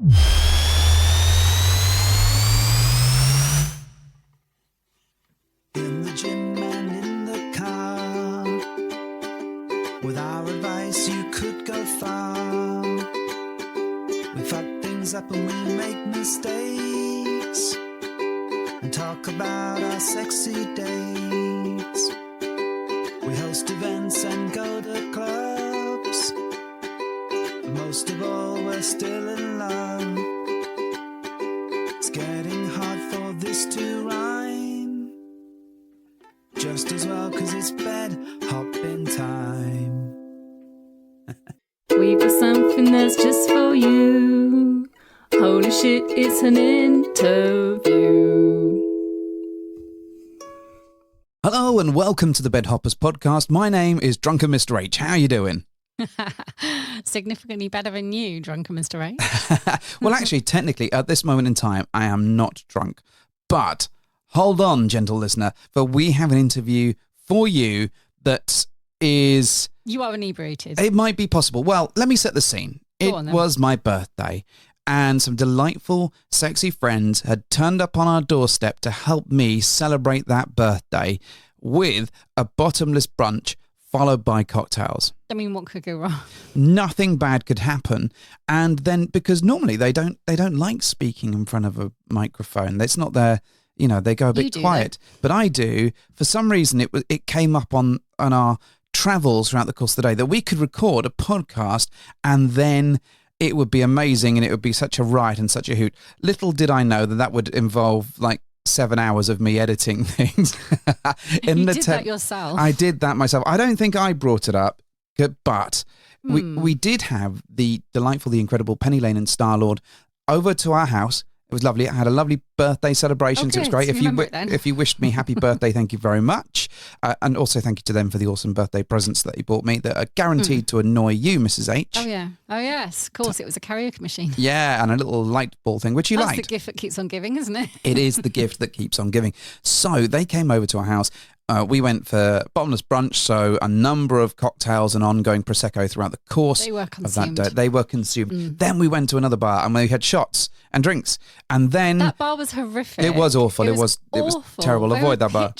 In the gym and in the car, with our advice you could go far. We fuck things up and we make mistakes, and talk about our sexy dates. We host events and go to clubs, but most of all we're still in love. It's getting hard for this to rhyme, just as well 'cause it's bed hopping time. We've got something that's just for you. Holy shit, it's an interview. Hello and welcome to the Bed Hoppers podcast. My name is Drunken Mr. H. How are you doing? Significantly better than you, Drunken Mr. A. Well, actually, technically, at this moment in time, I am not drunk. But hold on, gentle listener, for we have an interview for you that is... You are inebriated. It might be possible. Well, let me set the scene. It was my birthday, and some delightful, sexy friends had turned up on our doorstep to help me celebrate that birthday with a bottomless brunch followed by cocktails. I mean, what could go wrong? Nothing bad could happen. And then, because normally they don't like speaking in front of a microphone. It's not their, they go a bit quiet. But I do. For some reason, it came up on our travels throughout the course of the day that we could record a podcast and then it would be amazing and it would be such a riot and such a hoot. Little did I know that would involve like 7 hours of me editing things. You did that yourself. I did that myself. I don't think I brought it up, but we did have the delightful, the incredible Pennylane and Starlord over to our house. It was lovely. I had a lovely birthday celebration. So it was great. If you wished me happy birthday, thank you very much. And also thank you to them for the awesome birthday presents that you bought me that are guaranteed to annoy you, Mrs. H. Oh, yeah. Oh, yes. Of course, it was a karaoke machine. Yeah, and a little light ball thing, which you liked. That's the gift that keeps on giving, isn't it? It is the gift that keeps on giving. So they came over to our house. We went for bottomless brunch, so a number of cocktails and ongoing Prosecco throughout the course of that day. They were consumed. Then we went to another bar and we had shots and drinks. And then... That bar was horrific. It was awful. It was terrible. Avoid that bar.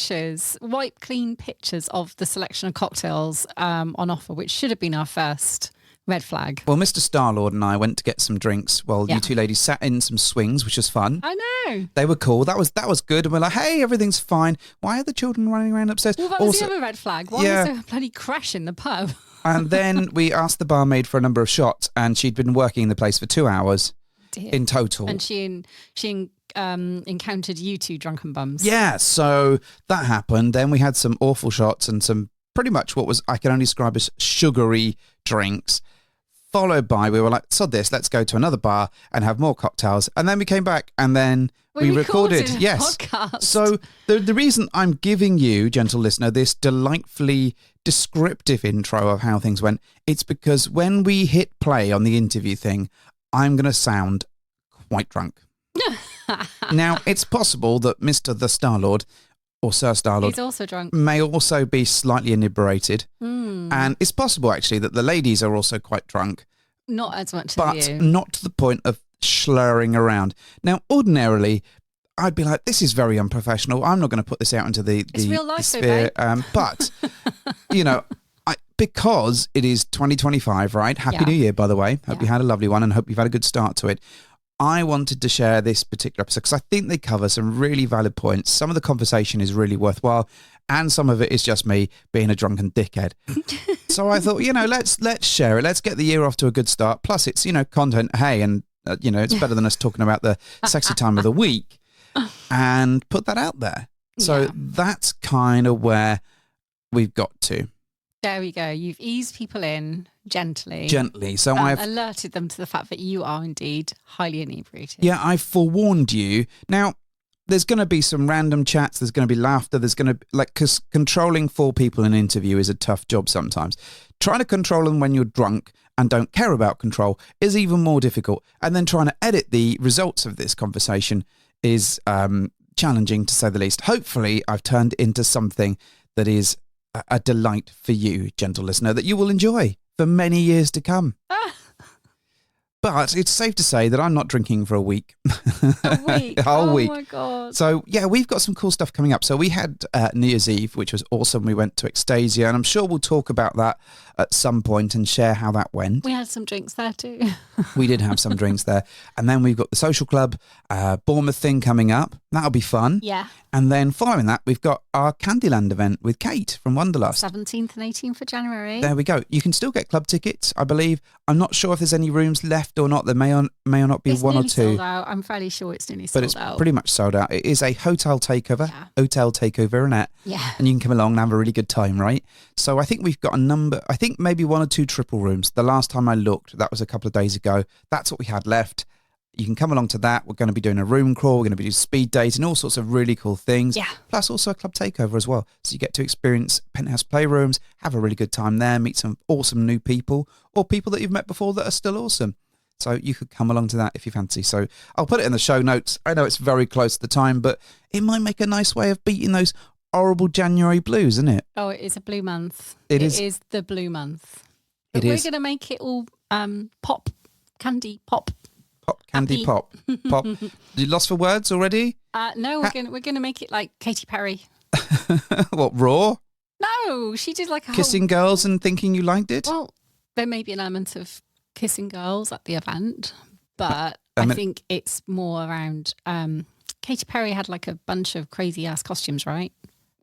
Wipe clean pictures of the selection of cocktails on offer, which should have been our first red flag. Well, Mr. Starlord and I went to get some drinks while you two ladies sat in some swings, which was fun. I know. They were cool. That was good. And we're like, hey, everything's fine. Why are the children running around upstairs? Well, that was the other red flag. Why was there a bloody crash in the pub? And then we asked the barmaid for a number of shots, and she'd been working in the place for 2 hours in total. And she encountered you two drunken bums. Yeah, so that happened. Then we had some awful shots and some pretty much what was I can only describe as sugary drinks. Followed by, we were like, sod this, let's go to another bar and have more cocktails. And then we came back and then we recorded. Yes. Podcast. So the reason I'm giving you, gentle listener, this delightfully descriptive intro of how things went, it's because when we hit play on the interview thing, I'm going to sound quite drunk. Now, it's possible that Mr. the Starlord or Sir Starlord, he's also drunk, may also be slightly inebriated. And it's possible, actually, that the ladies are also quite drunk. Not as much but as you. Not to the point of slurring around. Now, ordinarily, I'd be like, this is very unprofessional. I'm not going to put this out into the real life, sphere. though, babe. But, because it is 2025, right? Happy New Year, by the way. Hope you had a lovely one and hope you've had a good start to it. I wanted to share this particular episode because I think they cover some really valid points. Some of the conversation is really worthwhile and some of it is just me being a drunken dickhead. So I thought, let's share it. Let's get the year off to a good start. Plus it's, content. Hey, and, it's better than us talking about the sexy time of the week and put that out there. So that's kind of where we've got to. There we go. You've eased people in gently. So I've alerted them to the fact that you are indeed highly inebriated. Yeah, I've forewarned you. Now, there's going to be some random chats. There's going to be laughter. There's going to because controlling 4 people in an interview is a tough job sometimes. Trying to control them when you're drunk and don't care about control is even more difficult. And then trying to edit the results of this conversation is challenging, to say the least. Hopefully, I've turned into something that is a delight for you, gentle listener, that you will enjoy for many years to come. But it's safe to say that I'm not drinking for a week. A week. A whole week. Oh my God. So, yeah, we've got some cool stuff coming up. So we had New Year's Eve, which was awesome. We went to Extasia, and I'm sure we'll talk about that at some point and share how that went. We had some drinks there too. We did have some drinks there. And then we've got the social club Bournemouth thing coming up. That'll be fun. Yeah. And then following that, we've got our Candyland event with Kate from Wonderlust. 17th and 18th of January. There we go. You can still get club tickets, I believe. I'm not sure if there's any rooms left or not. There may or not be It's one or nearly two. sold out. I'm fairly sure it's nearly sold But it's out. pretty much sold out. It is a hotel takeover, Annette. Yeah. And you can come along and have a really good time, right? So I think we've got I think maybe 1 or 2 triple rooms. The last time I looked, that was a couple of days ago. That's what we had left. You can come along to that. We're going to be doing a room crawl. We're going to be doing speed dating, all sorts of really cool things. Yeah. Plus also a club takeover as well. So you get to experience penthouse playrooms, have a really good time there, meet some awesome new people or people that you've met before that are still awesome. So you could come along to that if you fancy. So I'll put it in the show notes. I know it's very close to the time, but it might make a nice way of beating those horrible January blues, isn't it? Oh, it is a blue month. It is. is. It is the blue month. But It we're is. going to make it all pop, candy, pop. Pop, candy, Happy. pop, pop. You lost for words already? No, we're gonna make it like Katy Perry. What, Raw? No, she did like a Kissing girls and thinking you liked it? Well, there may be an element of kissing girls at the event, but I I mean- think it's more around. Katy Perry had like a bunch of crazy ass costumes, right?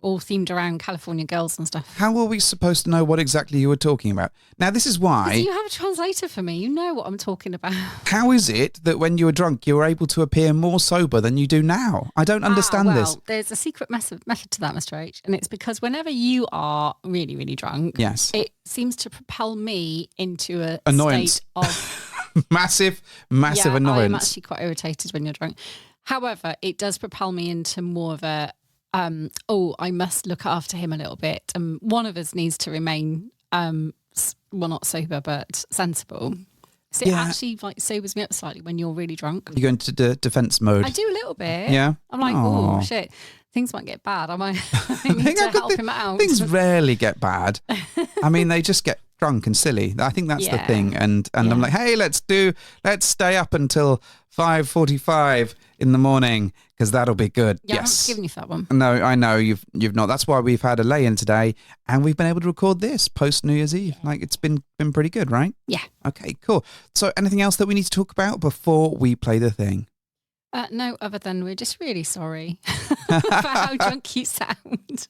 All themed around California girls and stuff. How were we supposed to know what exactly you were talking about? Now, this is why. Do you have a translator for me? You know what I'm talking about. How is it that when you were drunk, you were able to appear more sober than you do now? I don't understand this. There's a secret method to that, Mr. H, and it's because whenever you are really, really drunk, Yes. it seems to propel me into a Annoyance. state of Massive yeah, I am annoyance. actually quite irritated when you're drunk. However, it does propel me into more of a I must look after him a little bit. One of us needs to remain not sober but sensible. So it actually like sobers me up slightly when you're really drunk. You go into defense mode. I do a little bit. Yeah? I'm like, Aw. oh shit, things might get bad. I need to help him out. Things rarely get bad. I mean, they just get drunk and silly. I think that's the Yeah. thing. And I'm like, hey, let's stay up until 5:45 in the morning because that'll be good. Yeah, Yes. I haven't given you that one. No, I know you've not. That's why we've had a lay-in today, and we've been able to record this post New Year's Eve. Like it's been pretty good, right? Yeah. Okay, cool. So, anything else that we need to talk about before we play the thing? No, other than we're just really sorry for how drunk you sound.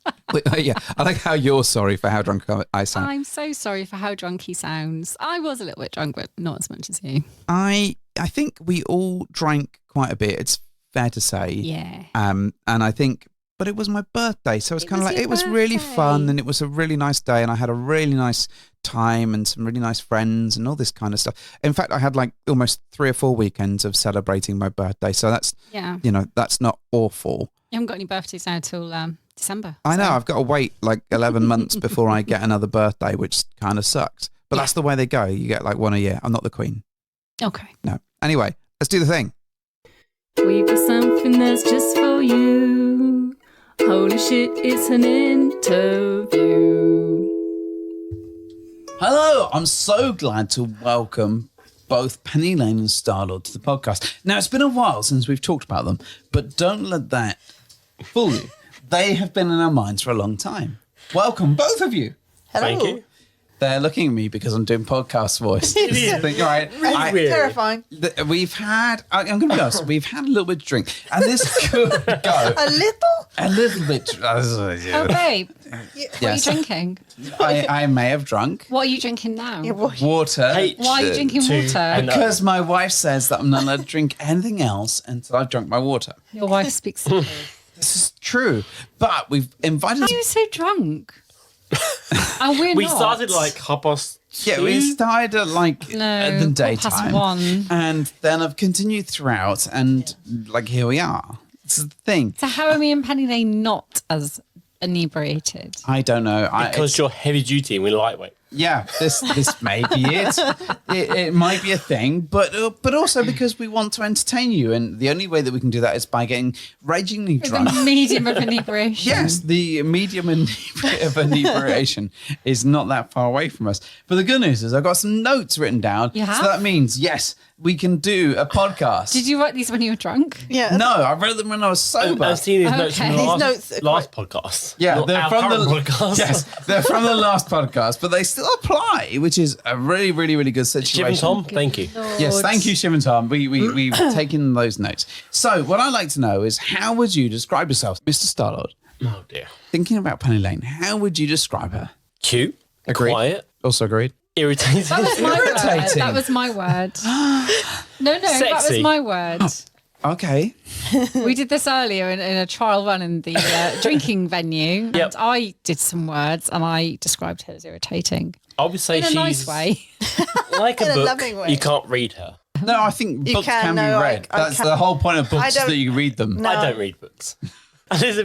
Yeah, I like how you're sorry for how drunk I sound. I'm so sorry for how drunk he sounds. I was a little bit drunk, but not as much as you. I think we all drank quite a bit. It's fair to say. Yeah. And I think, but it was my birthday, so it's It kind of was like your it was really fun, birthday. and it was a really nice day, and I had a really nice time and some really nice friends and all this kind of stuff. In fact, I had like almost 3 or 4 weekends of celebrating my birthday, so that's Yeah. that's not awful. You haven't got any birthdays now till December. I know so- I've got to wait like 11 months before I get another birthday, which kind of sucks. But Yeah. that's the way they go. You get like one a year. I'm not the queen. Okay. No. Anyway, let's do the thing. We've got something that's just for you. Holy shit, it's an interview. Hello, I'm so glad to welcome both Pennylane and Starlord to the podcast. Now, it's been a while since we've talked about them, but don't let that fool you. They have been in our minds for a long time. Welcome, both of you. Hello. Thank you. They're looking at me because I'm doing podcast voice. It is. Think, all right, Really weird. Terrifying. we've had, I'm going to be honest, we've had a little bit of drink, and this could go A little? a little bit. Oh, babe, what are you Yes. drinking? I may have drunk What are you drinking now? Yeah, well, water. Why are you drinking water? and Because my wife says that I'm not allowed to drink anything else until I've drunk my water. Your wife speaks the truth. This is true. But we've invited... How are you so drunk? And we're we not. started like 2:30. Yeah, we started at like No, at the 1:15. daytime. And then I've continued throughout and like here we are. This is the thing. So how are me and Pennylane not as inebriated? I don't know. Because you're heavy duty and we're lightweight. Yeah, this may be it. It might be a thing, but also because we want to entertain you, and the only way that we can do that is by getting ragingly drunk. The medium of inebriation. Yes, the medium of inebriation is not that far away from us. But the good news is I've got some notes written down. You have? So that means, yes, we can do a podcast. Did you write these when you were drunk? Yeah. No, I wrote them when I was sober. I've seen his notes from the Okay. These last, notes are last podcast. Yeah, Not they're our from the current podcast. Yes, they're from the last podcast, but they still apply, which is a really, really, really good Jim situation. and Tom, thank you. Yes, thank you, Shim and Tom. We've taken those notes. So, what I'd like to know is, how would you describe yourself, Mr. Starlord? Oh dear. Thinking about Pennylane, how would you describe her? Cute. Agreed. Quiet. Also agreed. Irritating. That was my word. Irritating. That was my word. No, that was Sexy. my word. Okay. We did this earlier in a trial run in the drinking venue. Yep. And I did some words and I described her as irritating. I would say In a she's nice way. like In a a book. loving way. You can't read her. No, I think You books can, can be no, read. I That's can- the whole point of I books, don't- that you read them. No. I don't read books. And there's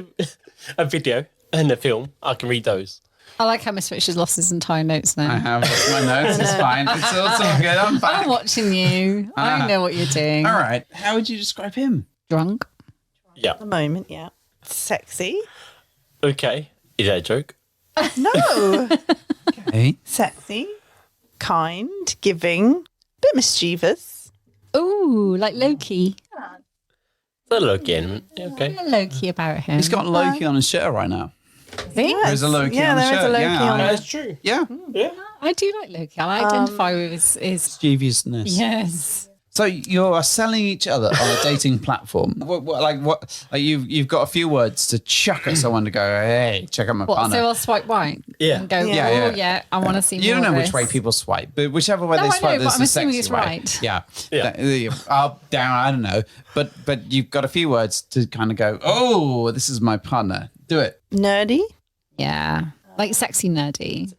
a video and a film. I can read those. I like how Miss Richards lost his entire notes I now. have lost my notes. It's fine. It's also good. I'm back. I'm watching you. I know what you're doing. All right. How would you describe him? Drunk. Yeah. At the moment, yeah. Sexy. Okay. Is that a joke? No. Hey. Sexy. Kind. Giving. Bit mischievous. Ooh, like Loki. The Loki element. Yeah, okay. Loki about him. He's got Loki on his shirt right now. See? There's a Loki Yeah, on the there is shirt. a Loki yeah, on I- there. That's true. Yeah. Yeah. I do like Loki. I identify with his Deviousness. yes. So you're selling each other on a dating platform. What? Like you've got a few words to chuck at someone to go, hey, check out my What? partner. So I'll swipe right. Yeah. And go. Yeah. Oh Yeah. yeah. I want to see. You more don't know of which way this. people swipe, but whichever way No, they I know, swipe, but there's I'm the assuming sexy it's way. right. Yeah. Yeah. Up, down, I don't know. But you've got a few words to kind of go, oh, this is my partner. Do it. Nerdy. Yeah. Like sexy nerdy.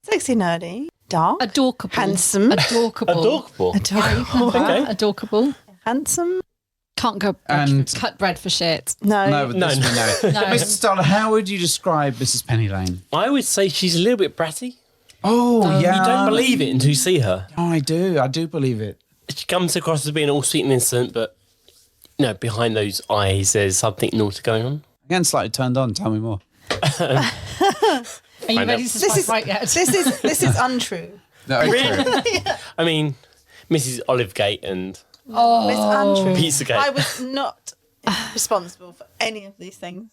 Sexy nerdy. Dark. Adorkable. Handsome. Adorkable. Adorable. Adorable. Okay. Adorkable. Handsome. Can't go And- cut bread for shit. No. No, but this No. we know. No. Mr. Starler, how would you describe Mrs. Pennylane? I would say she's a little bit bratty. Oh, yeah. You don't believe it until you see her. Oh, I do. I do believe it. She comes across as being all sweet and innocent, but behind those eyes, there's something naughty going on. Again, slightly turned on. Tell me more. Are you I know. ready to swipe right yet? This is untrue. No, true. I mean, Mrs. Olivegate and It's untrue. Pizzagate. I was not responsible for any of these things.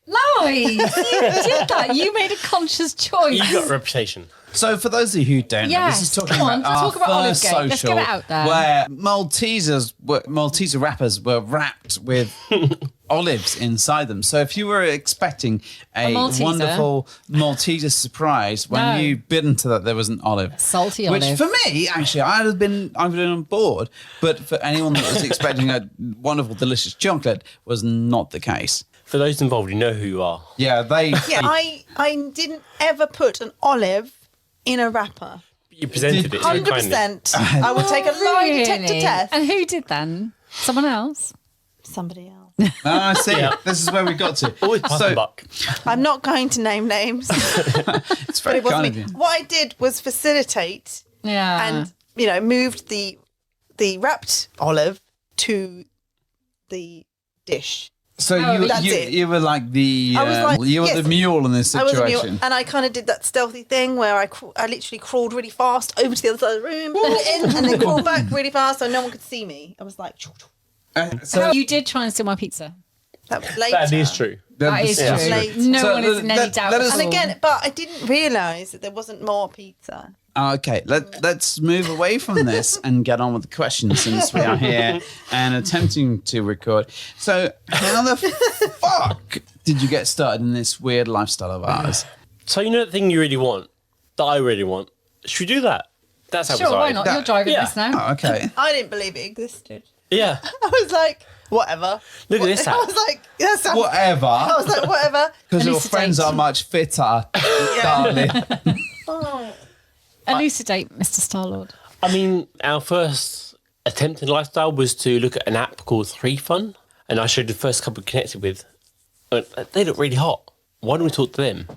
Lies. You did that. You made a conscious choice. you got a reputation. So, for those of you who don't know, Yes, this is talking come on, about our talk about first Olivegate. Let's social get it out there. where Malteser wrappers were wrapped with olives inside them. So, if you were expecting a Malteser? wonderful Malteser surprise when No. you bit into that, there was an olive. Salty Which olive. for me, actually, I'd have been on board. But for anyone that was expecting a wonderful, delicious chocolate, was not the case. For those involved, you know who you are. Yeah, they. Yeah, I didn't ever put an olive in a wrapper. You presented it so kindly. 100%. I would take a lie detector Really? test. And who did then? Someone else? Somebody else. I see. Yeah. This is where we got to. Always pass the buck. I'm not going to name names. It's very It wasn't kind of me. you. What I did was facilitate Yeah. and moved the wrapped olive to the dish. So That's it. you were like the I was like- you were yes. the mule in this I was a mule, situation. and I kind of did that stealthy thing where I literally crawled really fast over to the other side of the room, put it in, and then crawled back really fast so no one could see me. I was like, So You did try and steal my pizza. that was later. That is true. That is Yeah. true. Late. No So one is in any let- doubt. let us- at And all. again, but I didn't realise that there wasn't more pizza. Okay, let's move away from this and get on with the questions since we are here and attempting to record. So, how the fuck did you get started in this weird lifestyle of ours? So you know the thing you really want, that I really want. Should we do that? That's how we Sure, started. why not? You're driving Yeah. this now. Oh, okay. I didn't believe it existed. Yeah. I was like, whatever. Look at this I app. was like, that sounds. I Whatever. was like, whatever. Because your Elucidate. friends are much fitter, darling. Oh. Elucidate, Mr. Starlord. I mean, our first attempt in lifestyle was to look at an app called 3Fun, and I showed the first couple we connected with. They look really hot. Why don't we talk to them?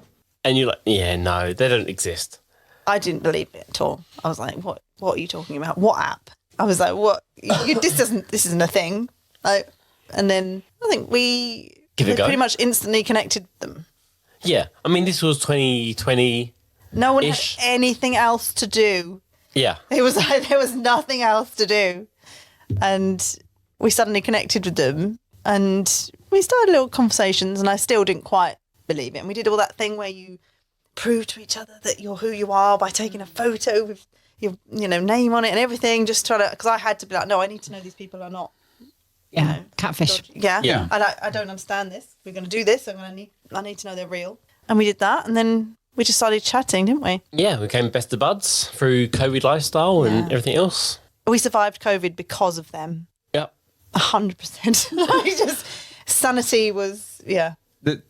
And you're like, yeah, no, they don't exist. I didn't believe it at all. I was like, what are you talking about? What app? I was like, what? This isn't a thing. Like, and then I think we Give it a go. pretty much instantly connected them. Yeah, I mean, this was 2020. No one Ish. had anything else to do. Yeah, It was like there was nothing else to do. and we suddenly connected with them, and we started little conversations, and I still didn't quite believe it. And we did all that thing where you prove to each other that you're who you are by taking a photo with your name on it and everything, just trying to, because I had to be like, no, I need to know these people are not catfish. dodgy. Yeah. And I don't understand this. We're going to do this. I need to know they're real. And we did that, and then we just started chatting, didn't we? Yeah, we became best of buds through COVID lifestyle and everything else. We survived COVID because of them. Yep. 100%. Like, just sanity was, The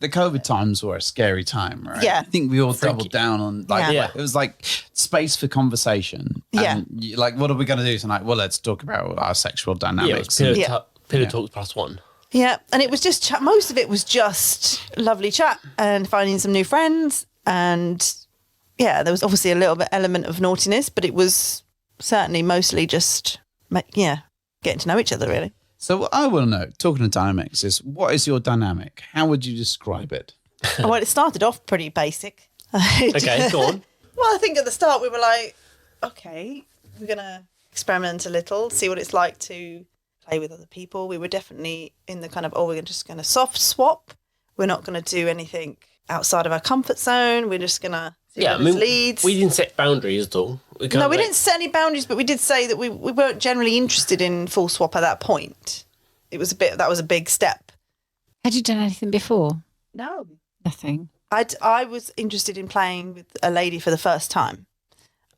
COVID times were a scary time, right? Yeah. I think we all doubled down on Yeah. it was like space for conversation. Yeah. And like, what are we going to do tonight? Well, let's talk about our sexual Yeah, it dynamics. was Yeah. pillow talks +1. Yeah, and it was just chat. Most of it was just lovely chat and finding some new friends. And there was obviously a little bit element of naughtiness, but it was certainly mostly just, getting to know each other, really. So what I want to know, talking to dynamics, is what is your dynamic? How would you describe it? Well, it started off pretty basic. Okay, go on. Well, I think at the start we were like, okay, we're going to experiment a little, see what it's like to play with other people. We were definitely in the kind of, we're just going to soft swap. We're not going to do anything outside of our comfort zone. We're just going to see where this leads. We didn't set boundaries at all. We didn't set any boundaries, but we did say that we weren't generally interested in full swap at that point. That was a big step. Had you done anything before? No. Nothing. I was interested in playing with a lady for the first time,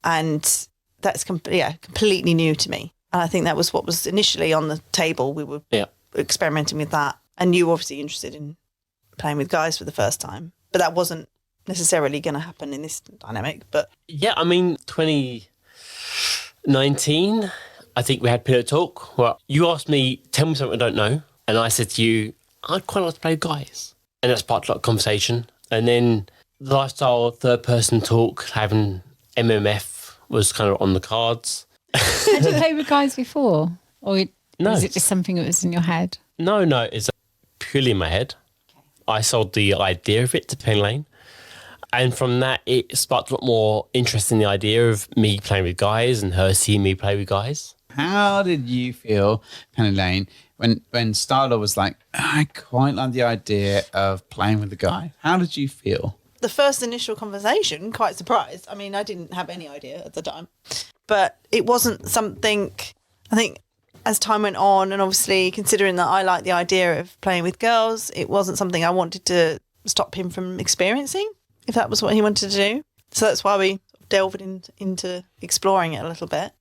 and that's completely new to me. And I think that was what was initially on the table. We were experimenting with that, and you were obviously interested in playing with guys for the first time, but that wasn't necessarily going to happen in this dynamic. But 2019, I think we had pillow talk. Well, you asked me, tell me something I don't know, and I said to you, I'd quite like to play with guys, and that sparked a lot of conversation. And then the lifestyle, third person talk, having MMF was kind of on the cards. Had you played with guys before? Or No. was it just something that was in your head? No, it's purely in my head. I sold the idea of it to Pennylane. And from that, it sparked a lot more interest in the idea of me playing with guys and her seeing me play with guys. How did you feel, Pennylane, when Starlord was like, I quite like the idea of playing with the guy? How did you feel? the first initial conversation, quite surprised. I mean, I didn't have any idea at the time, but it wasn't something, I think, as time went on, and obviously considering that I like the idea of playing with girls, it wasn't something I wanted to stop him from experiencing, if that was what he wanted to do. So that's why we delved into exploring it a little bit.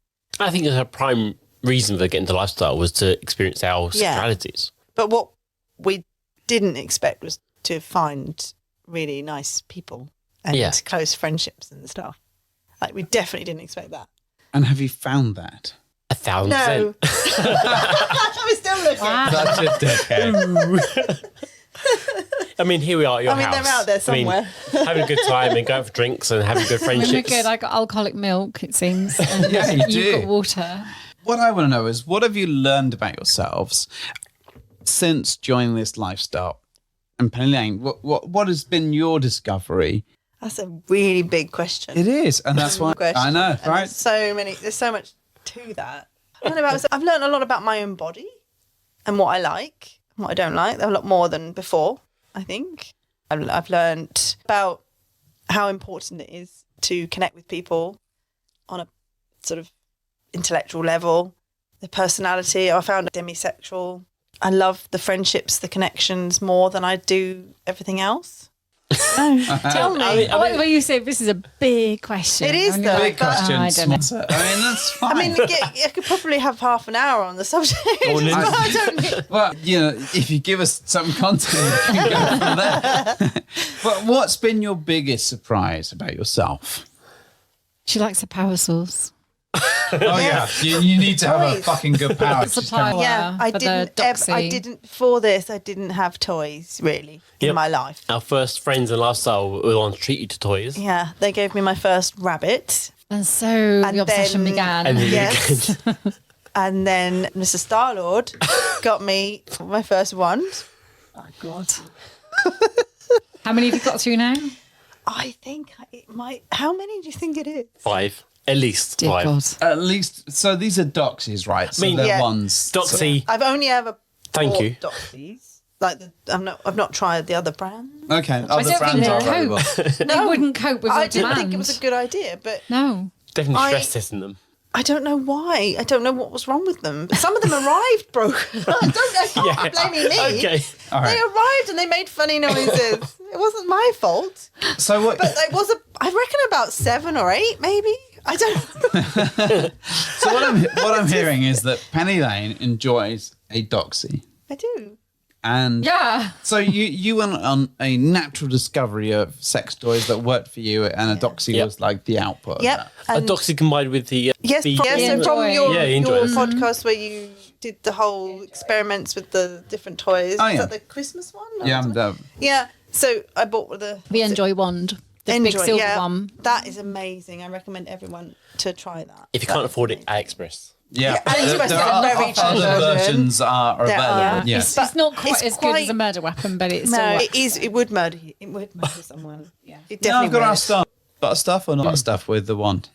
I think her prime reason for getting into lifestyle was to experience our sexualities. But what we didn't expect was to find really nice people and close friendships and stuff. Like, we definitely didn't expect that. And have you found that? 1,000%. No. We're still looking. Wow. Such a dickhead. I mean, here we are at your house. they're out there somewhere. Having a good time and going for drinks and having good When friendships. we're good, I got alcoholic milk, it seems. And Yeah, you do. you've got water. What I want to know is, what have you learned about yourselves since joining this lifestyle? And Pennylane, what has been your discovery? That's a really big question. It is, and that's why I know, And right? There's so much to that. I've learned a lot about my own body and what I like and what I don't like. A lot more than before, I think. I've learned about how important it is to connect with people on a sort of intellectual level. The personality, I found demisexual. I love the friendships, the connections more than I do everything else. Tell me. When you say this is a big question. It is, and you're though. like, Big question. I don't know. Sponsor. I mean, that's fine. I mean, I could probably have half an hour on the subject. Well, but I don't. Well, you know, if you give us some content, we can go from there. But what's been your biggest surprise about yourself? She likes a power source. Oh yeah, you need to have a Toys. fucking good power. Supply. Yeah, I for the didn't. doxy. I didn't before this. I didn't have toys really in Yep. my life. Our first friends and lifestyle were the ones to treat you to toys. Yeah, they gave me my first rabbit, And so And the obsession then- began. And then yes, and then Mr. Starlord got me my first wand. Oh, God. How many have you got through now? I think it might. How many do you think it is? 5. At least Dear 5. God. At least, so these are doxies, right? So mean, they're yeah. ones. Doxy. I've only ever Thank bought you. Doxies. Like I've not tried the other brand. Okay, I other don't brands think are they available. cope. They wouldn't cope with I the didn't demand. think it was a good idea, but No. Definitely I- stress testing them. I don't know why. I don't know what was wrong with them. But some of them arrived broken. I don't know. Yeah. Blaming me. Okay. All right. They arrived and they made funny noises. It wasn't my fault. So what? But it was I reckon about 7 or 8, maybe. I don't know. So what I'm hearing is that Pennylane enjoys a doxy, I do. and Yeah. so you went on a natural discovery of sex toys that worked for you, and a doxy Yep. was like the output. Of Yep. that. A And doxy combined with the... yes, the so Enjoy. from your, Yeah, enjoy. your podcast where you did the whole experiments with the different toys. Oh, Is yeah. that the Christmas one? or Yeah, something? Yeah. So I bought the Enjoy wand. The big silver one. That is amazing. I recommend everyone to try that. If you can't afford it, AliExpress. Yeah, AliExpress there is a are very cheap other version. versions are There available. are. Yes. It's not quite It's as good as quite- a murder weapon, but it's No, still it is. It would murder you. It would murder someone. Yeah, it No, definitely I've got our would. stuff. Got stuff or not stuff with the wand.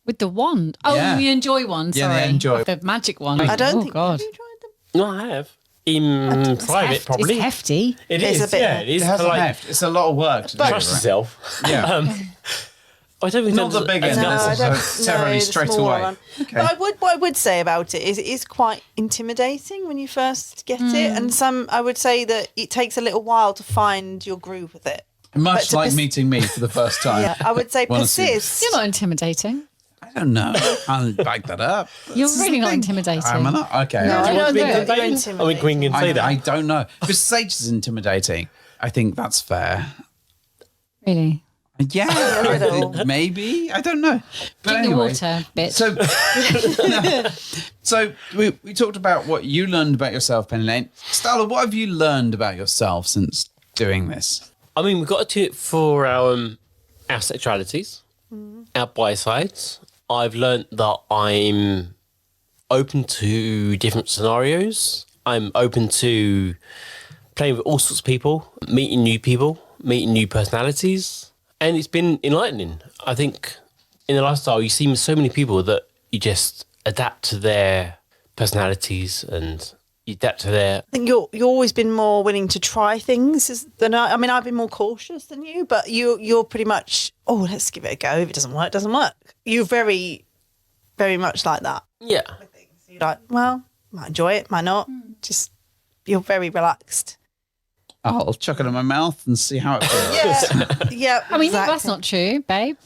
with the wand. Oh, Yeah. the Enjoy one. Yeah, the Sorry, Enjoy. the magic one. I don't oh, think. God. Have you tried them? No, I have. In private, probably. It's hefty. It It's is, a bit- yeah. It is It has for a like... heft. It's a lot of work to do. Trust right? yourself. Yeah. I don't think Not the that's- big that's end. No, No, I so don't. separately the straight smaller away. one. Okay. But what I would say about it is it is quite intimidating when you first get it, and I would say that it takes a little while to find your groove with it. Much to like pers- meeting me for the first time. Yeah, I would say Wanna see- persist. You're not intimidating. I don't know. I'll back that up. You're This is really the not thing. intimidating. I'm not. Okay. No, all right. I don't Being know. intimidating? You're I mean, Queen can say I that. don't know. Because Sage is intimidating. I think that's fair. Really. Yeah, A little. maybe. I don't know. But Drink anyway, the water, bitch. so we talked about what you learned about yourself, Pennylane. Starlord, what have you learned about yourself since doing this? I mean, we've got to do it for our sexualities, our bi-sides. I've learned that I'm open to different scenarios. I'm open to playing with all sorts of people, meeting new personalities. And it's been enlightening. I think in the lifestyle, you see so many people that you just adapt to their personalities and you adapt to their... I think you've always been more willing to try things than I mean, I've been more cautious than you, but you're pretty much, oh, let's give it a go. If it doesn't work, it doesn't work. You're very, very much like that. Yeah. You're like, well, might enjoy it, might not. Just, you're very relaxed. I'll chuck it in my mouth and see how it feels. Yeah, yeah. I mean, no, exactly. that's not true, babe.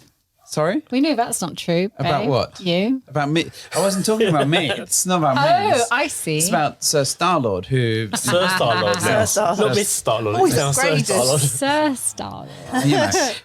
Sorry? We know that's not true. About babe. what? You. About me? I wasn't talking about me. It's not about me. Oh, It's- I see. It's about Sir Starlord, who, Sir Starlord. Sir Starlord. Not Miss Starlord. Oh, it's he's now the Sir greatest. Starlord. Sir Starlord.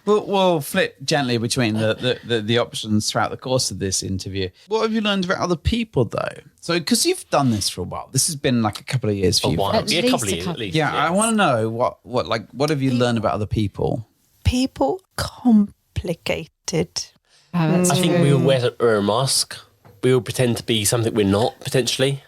you know, we'll flip gently between the options throughout the course of this interview. What have you learned about other people, though? So, because you've done this for a while, this has been like a couple of years for A you. while. At Yeah, a least couple of a years couple. at least. Yeah, I want to know what have you learned about other people? People complicated. Oh, that's I think true. we all wear a mask. We all pretend to be something we're not, potentially.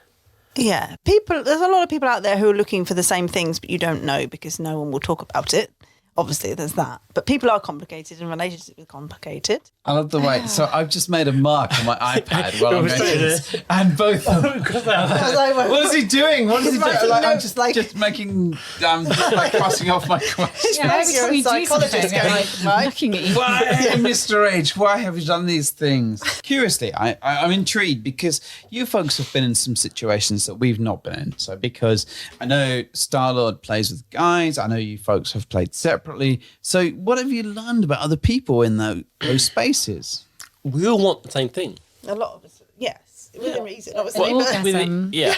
Yeah, there's a lot of people out there who are looking for the same things, but you don't know because no one will talk about it. Obviously, there's that. But people are complicated and relationships are complicated. I love the way. So I've just made a mark on my iPad while I'm was going through this, and both. What is he doing? What is he He's doing? writing Like, I'm notes, just like- just making like crossing off my questions. Yeah, every You're time a you do psychologist something, going, like, right? looking at you. Why, Mr. H? Why have you done these things? Curiously, I'm intrigued because you folks have been in some situations that we've not been in. So, because I know Starlord plays with guys, I know you folks have played separately. So, what have you learned about other people in those spaces? We all want the same thing. A lot of us, yes, within reason, obviously. An But, orgasm. Yeah.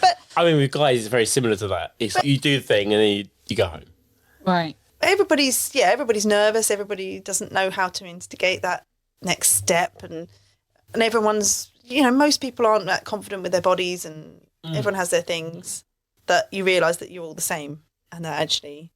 but I mean, with guys, it's very similar to that. It's you do the thing and then you go home. Right. everybody's nervous. Everybody doesn't know how to instigate that next step, and everyone's, most people aren't that confident with their bodies, and everyone has their things that you realise that you're all the same, and that actually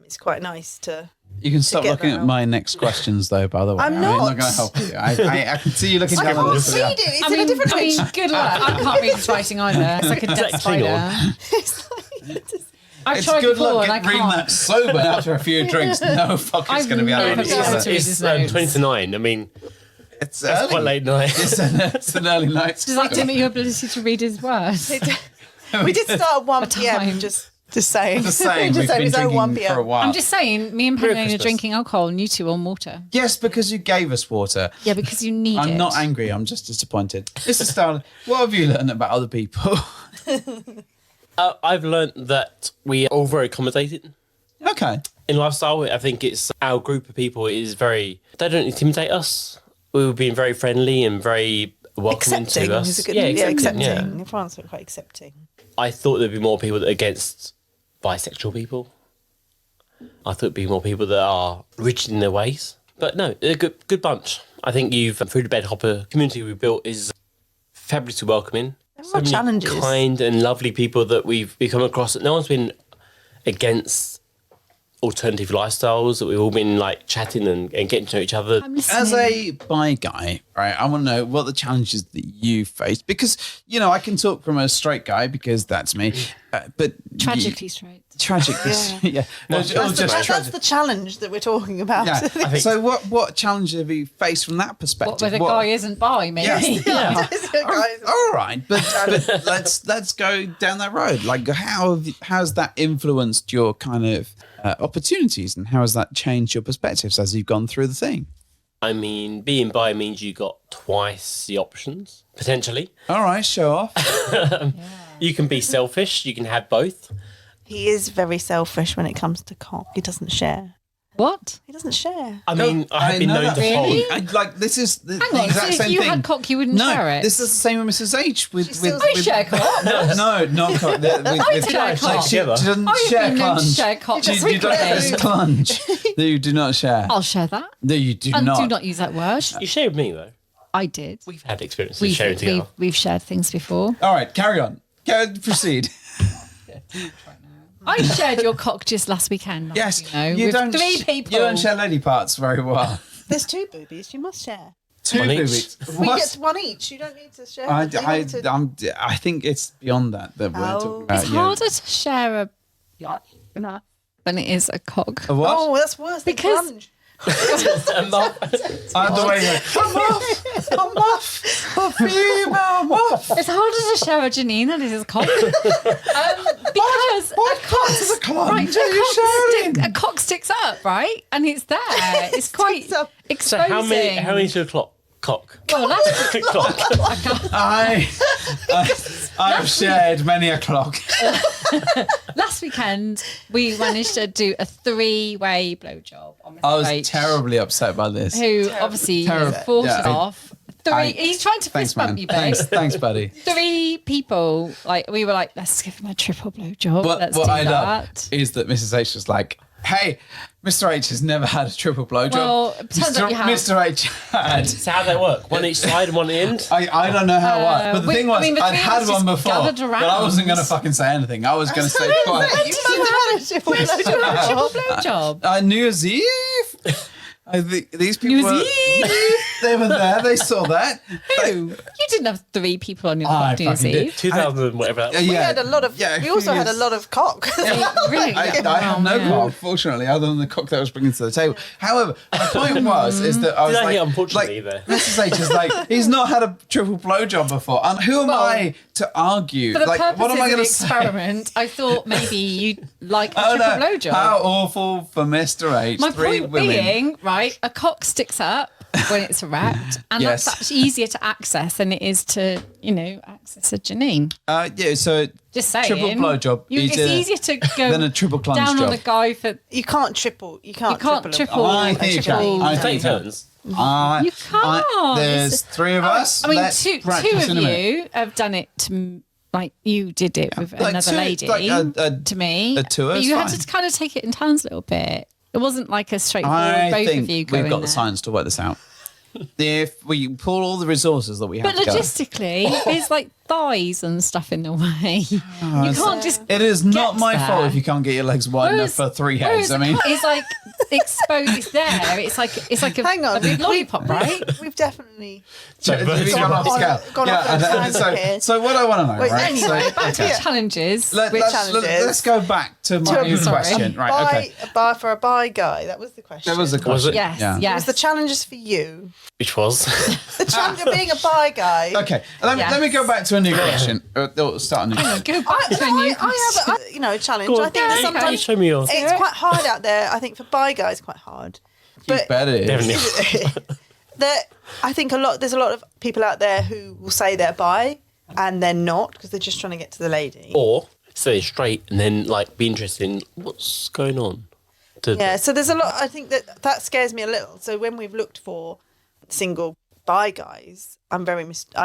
it's quite nice to. You can stop get looking that at out. my next questions, though, by the way. I'm I'm not not. going to help you. I can see you looking I down the can't list. read it. It's in a different page. good luck. I can't read his writing either. It's like a dead Hang on. spider. It's like, I've it's tried good before luck and I reading can't. that sober after a few drinks. No fucker's going to be able never to been read able that. to read It's his notes. 20 to 9. I mean, It's that's quite late night. It's an early night. Does that limit your ability to read his words? We did start at 1 p.m. time. Just saying. Just saying, we've Just saying, been it's over 1 drinking for a p.m. while. I'm just saying, me and Merry Pennylane are Christmas. drinking alcohol and you two on water. Yes, because you gave us water. Yeah, because you need it. I'm not angry. I'm just disappointed. Mr. Starlord, what have you learned about other people? I've learned that we are all very accommodating. Okay. In lifestyle, I think it's our group of people is very, they don't intimidate us. We've been very friendly and very welcoming Accepting to us. is a good accepting. accepting. Yeah. France are quite accepting. I thought there'd be more people that are against bisexual people. I thought there'd be more people that are rigid in their ways. But no, they're a good bunch. I think through the Bed Hopper community we built is fabulously welcoming. There So are many challenges. kind and lovely people that we've come across. No one's been against alternative lifestyles, that we've all been like chatting and getting to know each other. I'm listening. As a bi guy, right, I want to know what the challenges that you faced, because I can talk from a straight guy because that's me, but Tragically straight. tragically, yeah. Well, That's the challenge that we're talking about. Yeah. think- So what challenge have you faced from that perspective? What, where the guy isn't bi, maybe? Yes. Yeah. Guys, All right, but let's go down that road. Like, how's that influenced your kind of opportunities, and how has that changed your perspectives as you've gone through the thing? I mean, being bi means you got twice the options, potentially. All right, show off. You can be selfish, you can have both. he is very selfish when it comes to cock. He doesn't share. What? He doesn't share. I mean, I have been known to Really? hold. This is the Hang on, exact so same if you thing. had cock, you wouldn't no, share it? this is the same with Mrs. H. With I share cock. No, not cock. With share cock. She doesn't I share have been known to clunge. share cock. You don't frequently. clunge. That you do not share. I'll share that. No, you do And not. do not use that word. You share with me, though. I did. We've had experiences of sharing together. We've shared things before. All right, carry on. Proceed. I shared your cock just last weekend. Yes, with three people. You don't share lady parts very well. There's 2 boobies. You must share. Two One each. boobies. We What? get 1 each. You don't need to share. I, You don't I, need to- I think it's beyond that we're talking about. It's harder to share than it is a cock. A what? Oh, that's worse. than Because- grunge. Either way, come off, a female muff. It's harder to share a Janine than it is a cock. Because What a cock, part of the clunge right, are you sharing? a cock sticks up, right? And it's there. It's quite Sticks up. So exposing. how many to a cock? Well, last, Clock. I've shared many a clock. last weekend, we managed to do a 3-way blowjob on Mr. I was H, terribly upset by this. who obviously Terrible. fought Yeah, it I- off. He's trying to Thanks, fist bump man. you, babe. Thanks, buddy. 3 people, we were like, let's give him a triple blowjob. Let's What do I love that. is that Mrs. H was like, "Hey, Mr. H has never had a triple blowjob. Well, it turns out you have. Mr. H had." So how'd that work? One each side and one at the end? I don't know how it worked, but the we- thing was, I mean, the I'd three of had us one just before, gathered but I wasn't going to around. fucking say anything. I was going to stay quiet. You've never had a triple blowjob. Triple blowjob. New Year's Eve. I think these people New were, Year's they were there. They saw that. Who? You didn't have 3 people on your I New Year's fucking did. Eve. 2000 and whatever. Yeah, We had a lot of. yeah, we also had a lot of cock. Really? I have no cock, fortunately, other than the cock that I was bringing to the table. However, my point was is that I was Did I like, hear unfortunately like there? Mrs. H is like, he's not had a triple blowjob before, and who am I to argue? For the Like, purposes what am I of the going to say? experiment, I thought maybe you'd like a Oh, triple no. blowjob. How awful for Mr. H. My 3 point women. being, right, a cock sticks up when it's erect, and Yes. that's actually easier to access than it is to, access a Janine. Yeah, so Just saying. triple blowjob It's easier to go than a triple clunge down job. on a guy for. You can't triple. You can't triple. triple. I think you can. I Take think you can. turns. You can't. There's 3 of us. I mean, Let's two practice of in a minute. you have done it to, you did it with Like another two- lady like to me. a tour but is you had fine. to kind of take it in turns a little bit. It wasn't like a straightforward I both think of you we've going got there. the science to work this out. If we pull all the resources that we have But together. logistically, there's like thighs and stuff in the way. You can't just. It is not gets my there. fault if you can't get your legs wide enough for 3 heads. whereas I mean, it's like exposed. It's there. It's like a, Hang on, a big lollipop, right? We've definitely. have you gone off scale? Gone off Yeah, on a so, tangent here. so what I want to know, Wait, right? anyway, so, back to okay. your Challenges. Let's go back to my question. Right, okay. For a bi guy, that was the question. That was the question. Yes, Yeah. It was the challenges for you. Which was? The challenge of being a bi guy. Okay, let me go back to a new question. Start a new question. Go back to a new I have a challenge. Go on, I think that can you sometimes show me yours? it's quite hard out there. I think for bi guys, it's quite hard. You bet it is. Definitely. I think there's a lot of people out there who will say they're bi and they're not because they're just trying to get to the lady. Or say straight and then like be interested in what's going on. Yeah, so there's a lot. I think that scares me a little. So when we've looked for single bi guys, I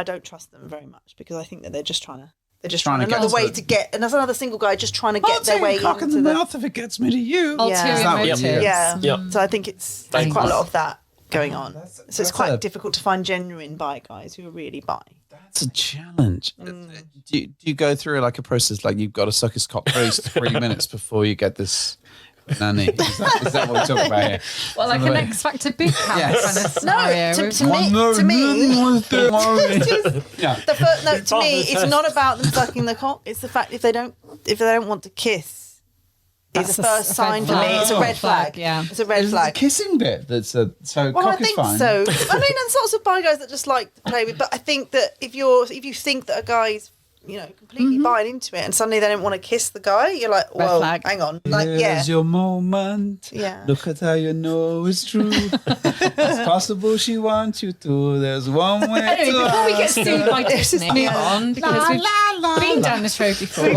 don't trust them very much because I think that they're just trying to another way to get, and there's another single guy just trying to get their way cock in into the the mouth if it gets me to you. ulterior motives. Yeah. Yep. So I think there's Thank quite a you. lot of that going on. So it's that's quite a- difficult to find genuine bi guys who are really bi. That's a challenge. Do you go through like a process like you've got to suck his cock for at least 3 minutes before you get this nanny? Is that what we're talking about here? Well, like an X Factor boot camp Yes. kind of scenario. To me, Yeah. to me, it's not about them sucking the cock. It's the fact if they don't want to kiss. It's That's the a first sign for flag. me. It's a red flag. Yeah. It's a red It's the flag. kissing bit that's so Well, cock I is think fine. so. I mean, there's lots of bi guys that just like to play with, but I think that if you think that a guy's completely buying into it, and suddenly they don't want to kiss the guy, you're like, Red whoa, flag. hang on, like, Here's your moment. Yeah. Look at how you know it's true. It's possible she wants you to. There's one way Anyway, to before we get ask sued her. by Disney, move on because we've been down this road before.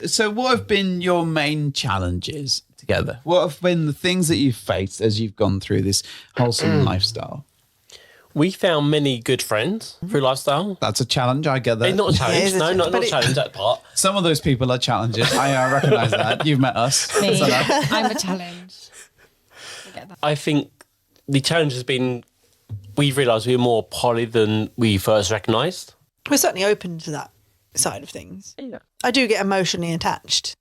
So what have been your main challenges together? What have been the things that you've faced as you've gone through this wholesome lifestyle? We found many good friends through lifestyle. That's a challenge, I get that. It's not a challenge. it's a No, challenge, not but a challenge, that part. Some of those people are challenges. I recognise that. You've met us. Me, So no. I'm a challenge. I get that. I think the challenge has been we've realised we're more poly than we first recognised. We're certainly open to that side of things. Yeah. I do get emotionally attached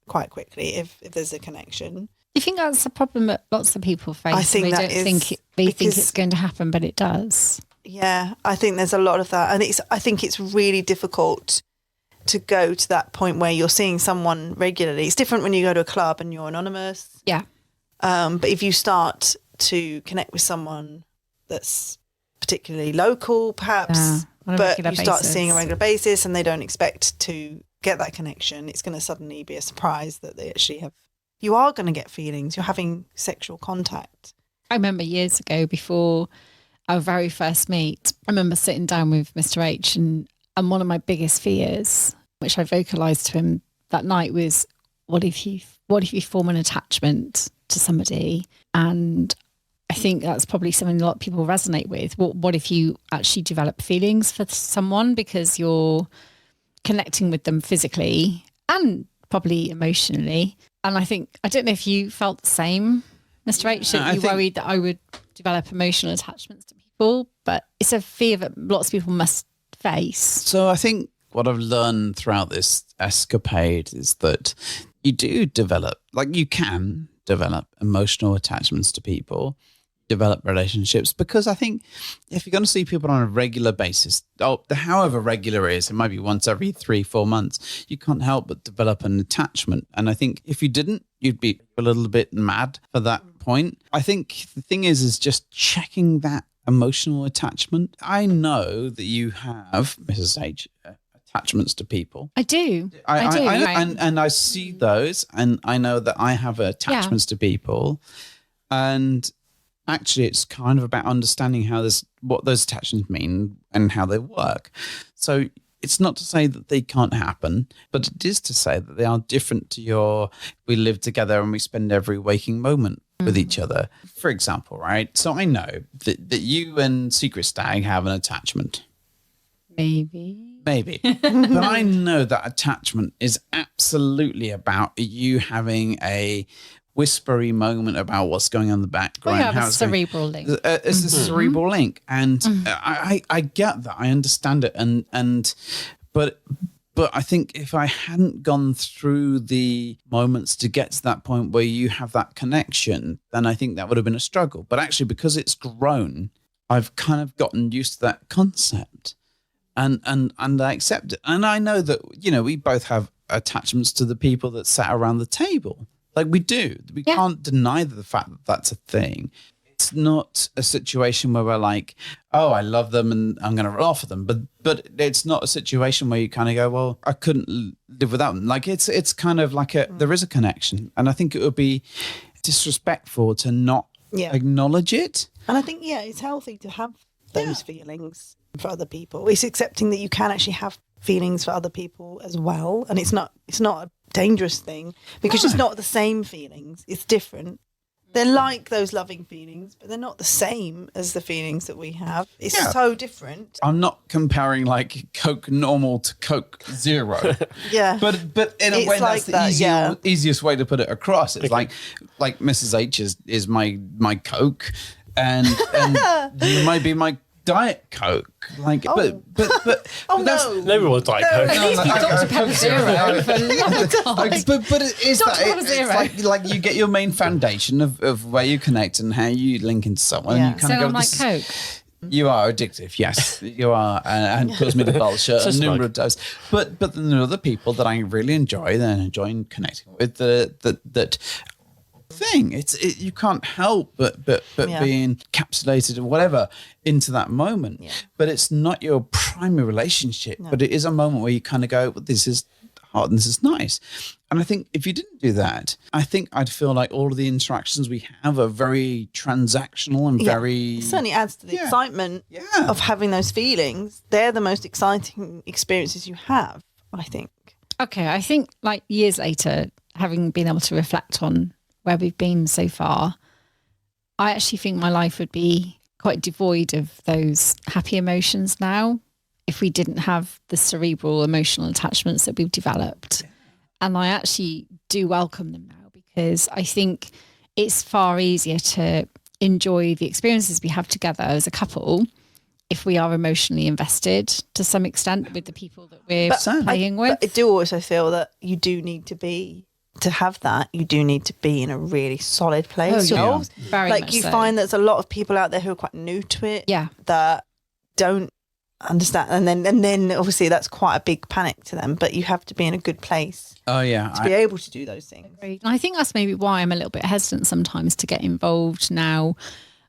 quite quickly if there's a connection. Do you think that's a problem that lots of people face? I think they that don't is think they think because- it's going to happen, but it does. Yeah, I think there's a lot of that, and I think it's really difficult to go to that point where you're seeing someone regularly. It's different when you go to a club and you're anonymous. Yeah. But if you start to connect with someone that's particularly local, perhaps, on a but regular you start basis. seeing a regular basis and they don't expect to get that connection, it's going to suddenly be a surprise that they actually have. You are going to get feelings. You're having sexual contact. I remember years ago, before our very first meet, I remember sitting down with Mr. H, and one of my biggest fears, which I vocalised to him that night, was what if you form an attachment to somebody? And I think that's probably something a lot of people resonate with. What if you actually develop feelings for someone because you're connecting with them physically and probably emotionally? And I don't know if you felt the same, Mr. H, that you worried that I would develop emotional attachments to people, but it's a fear that lots of people must face. So I think what I've learned throughout this escapade is that you do develop, like you can develop emotional attachments to people, develop relationships, because I think if you're going to see people on a regular basis, however regular it is, it might be once every 3-4 months, you can't help but develop an attachment. And I think if you didn't, you'd be a little bit mad for that point. I think the thing is just checking that emotional attachment. I know that you have, Mrs. H, attachments to people. I do. I do. know, Right. and I see those, and I know that I have attachments to people, and actually it's kind of about understanding what those attachments mean and how they work. So it's not to say that they can't happen, but it is to say that they are different to we live together and we spend every waking moment with each other. For example, right? So I know that you and Secret Stag have an attachment. Maybe. But I know that attachment is absolutely about you having a whispery moment about what's going on in the background. We have how a it's going. cerebral link. It's a cerebral link, and I get that. I understand it, but I think if I hadn't gone through the moments to get to that point where you have that connection, then I think that would have been a struggle. But actually, because it's grown, I've kind of gotten used to that concept. And I accept it. And I know that, we both have attachments to the people that sat around the table. Like we do. We can't deny the fact that that's a thing. It's not a situation where we're like, oh, I love them and I'm going to offer them. But it's not a situation where you kind of go, well, I couldn't live without them. Like it's kind of like there is a connection. And I think it would be disrespectful to not acknowledge it. And I think, it's healthy to have those feelings for other people. It's accepting that you can actually have feelings for other people as well. And it's not a dangerous thing because it's not the same feelings. It's different. They're like those loving feelings, but they're not the same as the feelings that we have. It's so different. I'm not comparing like Coke normal to Coke Zero. But in a way, that's the easiest way to put it across. It's like Mrs. H is my Coke, and you might be my Diet Coke. Like, but everyone's Diet Coke. At least you've got to Pepper Zero for long time. But it is Dr. that. Pepper Zero. It's like you get your main foundation of where you connect and how you link into someone. And you kind of go, I'm like Coke. You are addictive, yes, you are, and cause me the bullshit a number of times. But then there are other people that I really enjoy, that I enjoy connecting with. That thing, you can't help but being encapsulated or whatever into that moment. But it's not your primary relationship. But it is a moment where you kind of go, well, this is hard and this is nice. And I think if you didn't do that, I think I'd feel like all of the interactions we have are very transactional and very... It certainly adds to the excitement of having those feelings. They're the most exciting experiences you have, I think. Okay, I think like years later, having been able to reflect on where we've been so far, I actually think my life would be quite devoid of those happy emotions now if we didn't have the cerebral emotional attachments that we've developed. And I actually do welcome them now because I think it's far easier to enjoy the experiences we have together as a couple if we are emotionally invested to some extent with the people that we're playing with. But I do also feel that you do need to have that, you do need to be in a really solid place. Very like much you so. find there's a lot of people out there who are quite new to it that don't understand, and then obviously that's quite a big panic to them, but you have to be in a good place to be able to do those things. And I think that's maybe why I'm a little bit hesitant sometimes to get involved now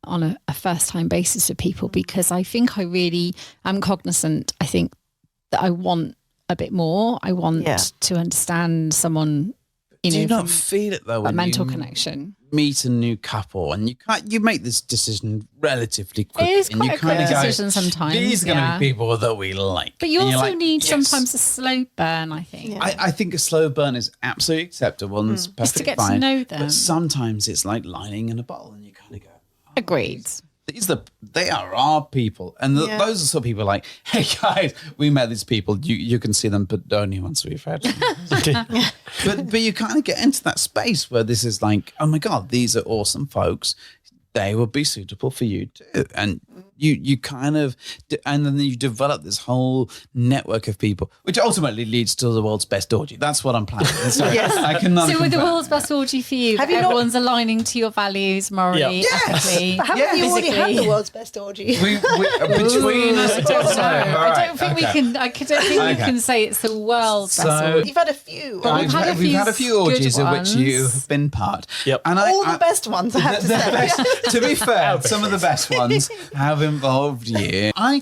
on a first time basis with people, because I think I really am cognizant. I think that I want a bit more. I want to understand someone. Do you not feel it though? A mental connection. Meet a new couple and you make this decision relatively quickly. It is and quite you a quick kind of decision sometimes. These are going to be people that we like. But you and also like, need sometimes a slow burn, I think. Yeah. I think a slow burn is absolutely acceptable and it's perfectly just to get fine. to know them. But sometimes it's like lining in a bottle and you kind of go, agreed. They are our people, and those are sort of people like, hey guys, we met these people. You can see them, but only once we've had them. but you kind of get into that space where this is like, oh my god, these are awesome folks. They would be suitable for you too, and you kind of, and then you develop this whole network of people, which ultimately leads to the world's best orgy. That's what I'm planning. So I cannot. So with the world's best orgy for you, everyone's aligning to your values morally, ethically. But haven't you already had the world's best orgy? Between us, I don't think we can. I don't think we can say it's the world's best orgy. You've had a few. We've had a few orgies of which you have been part. Yep. And all the best ones, I have to say. To be fair, some of the best ones have involved you. I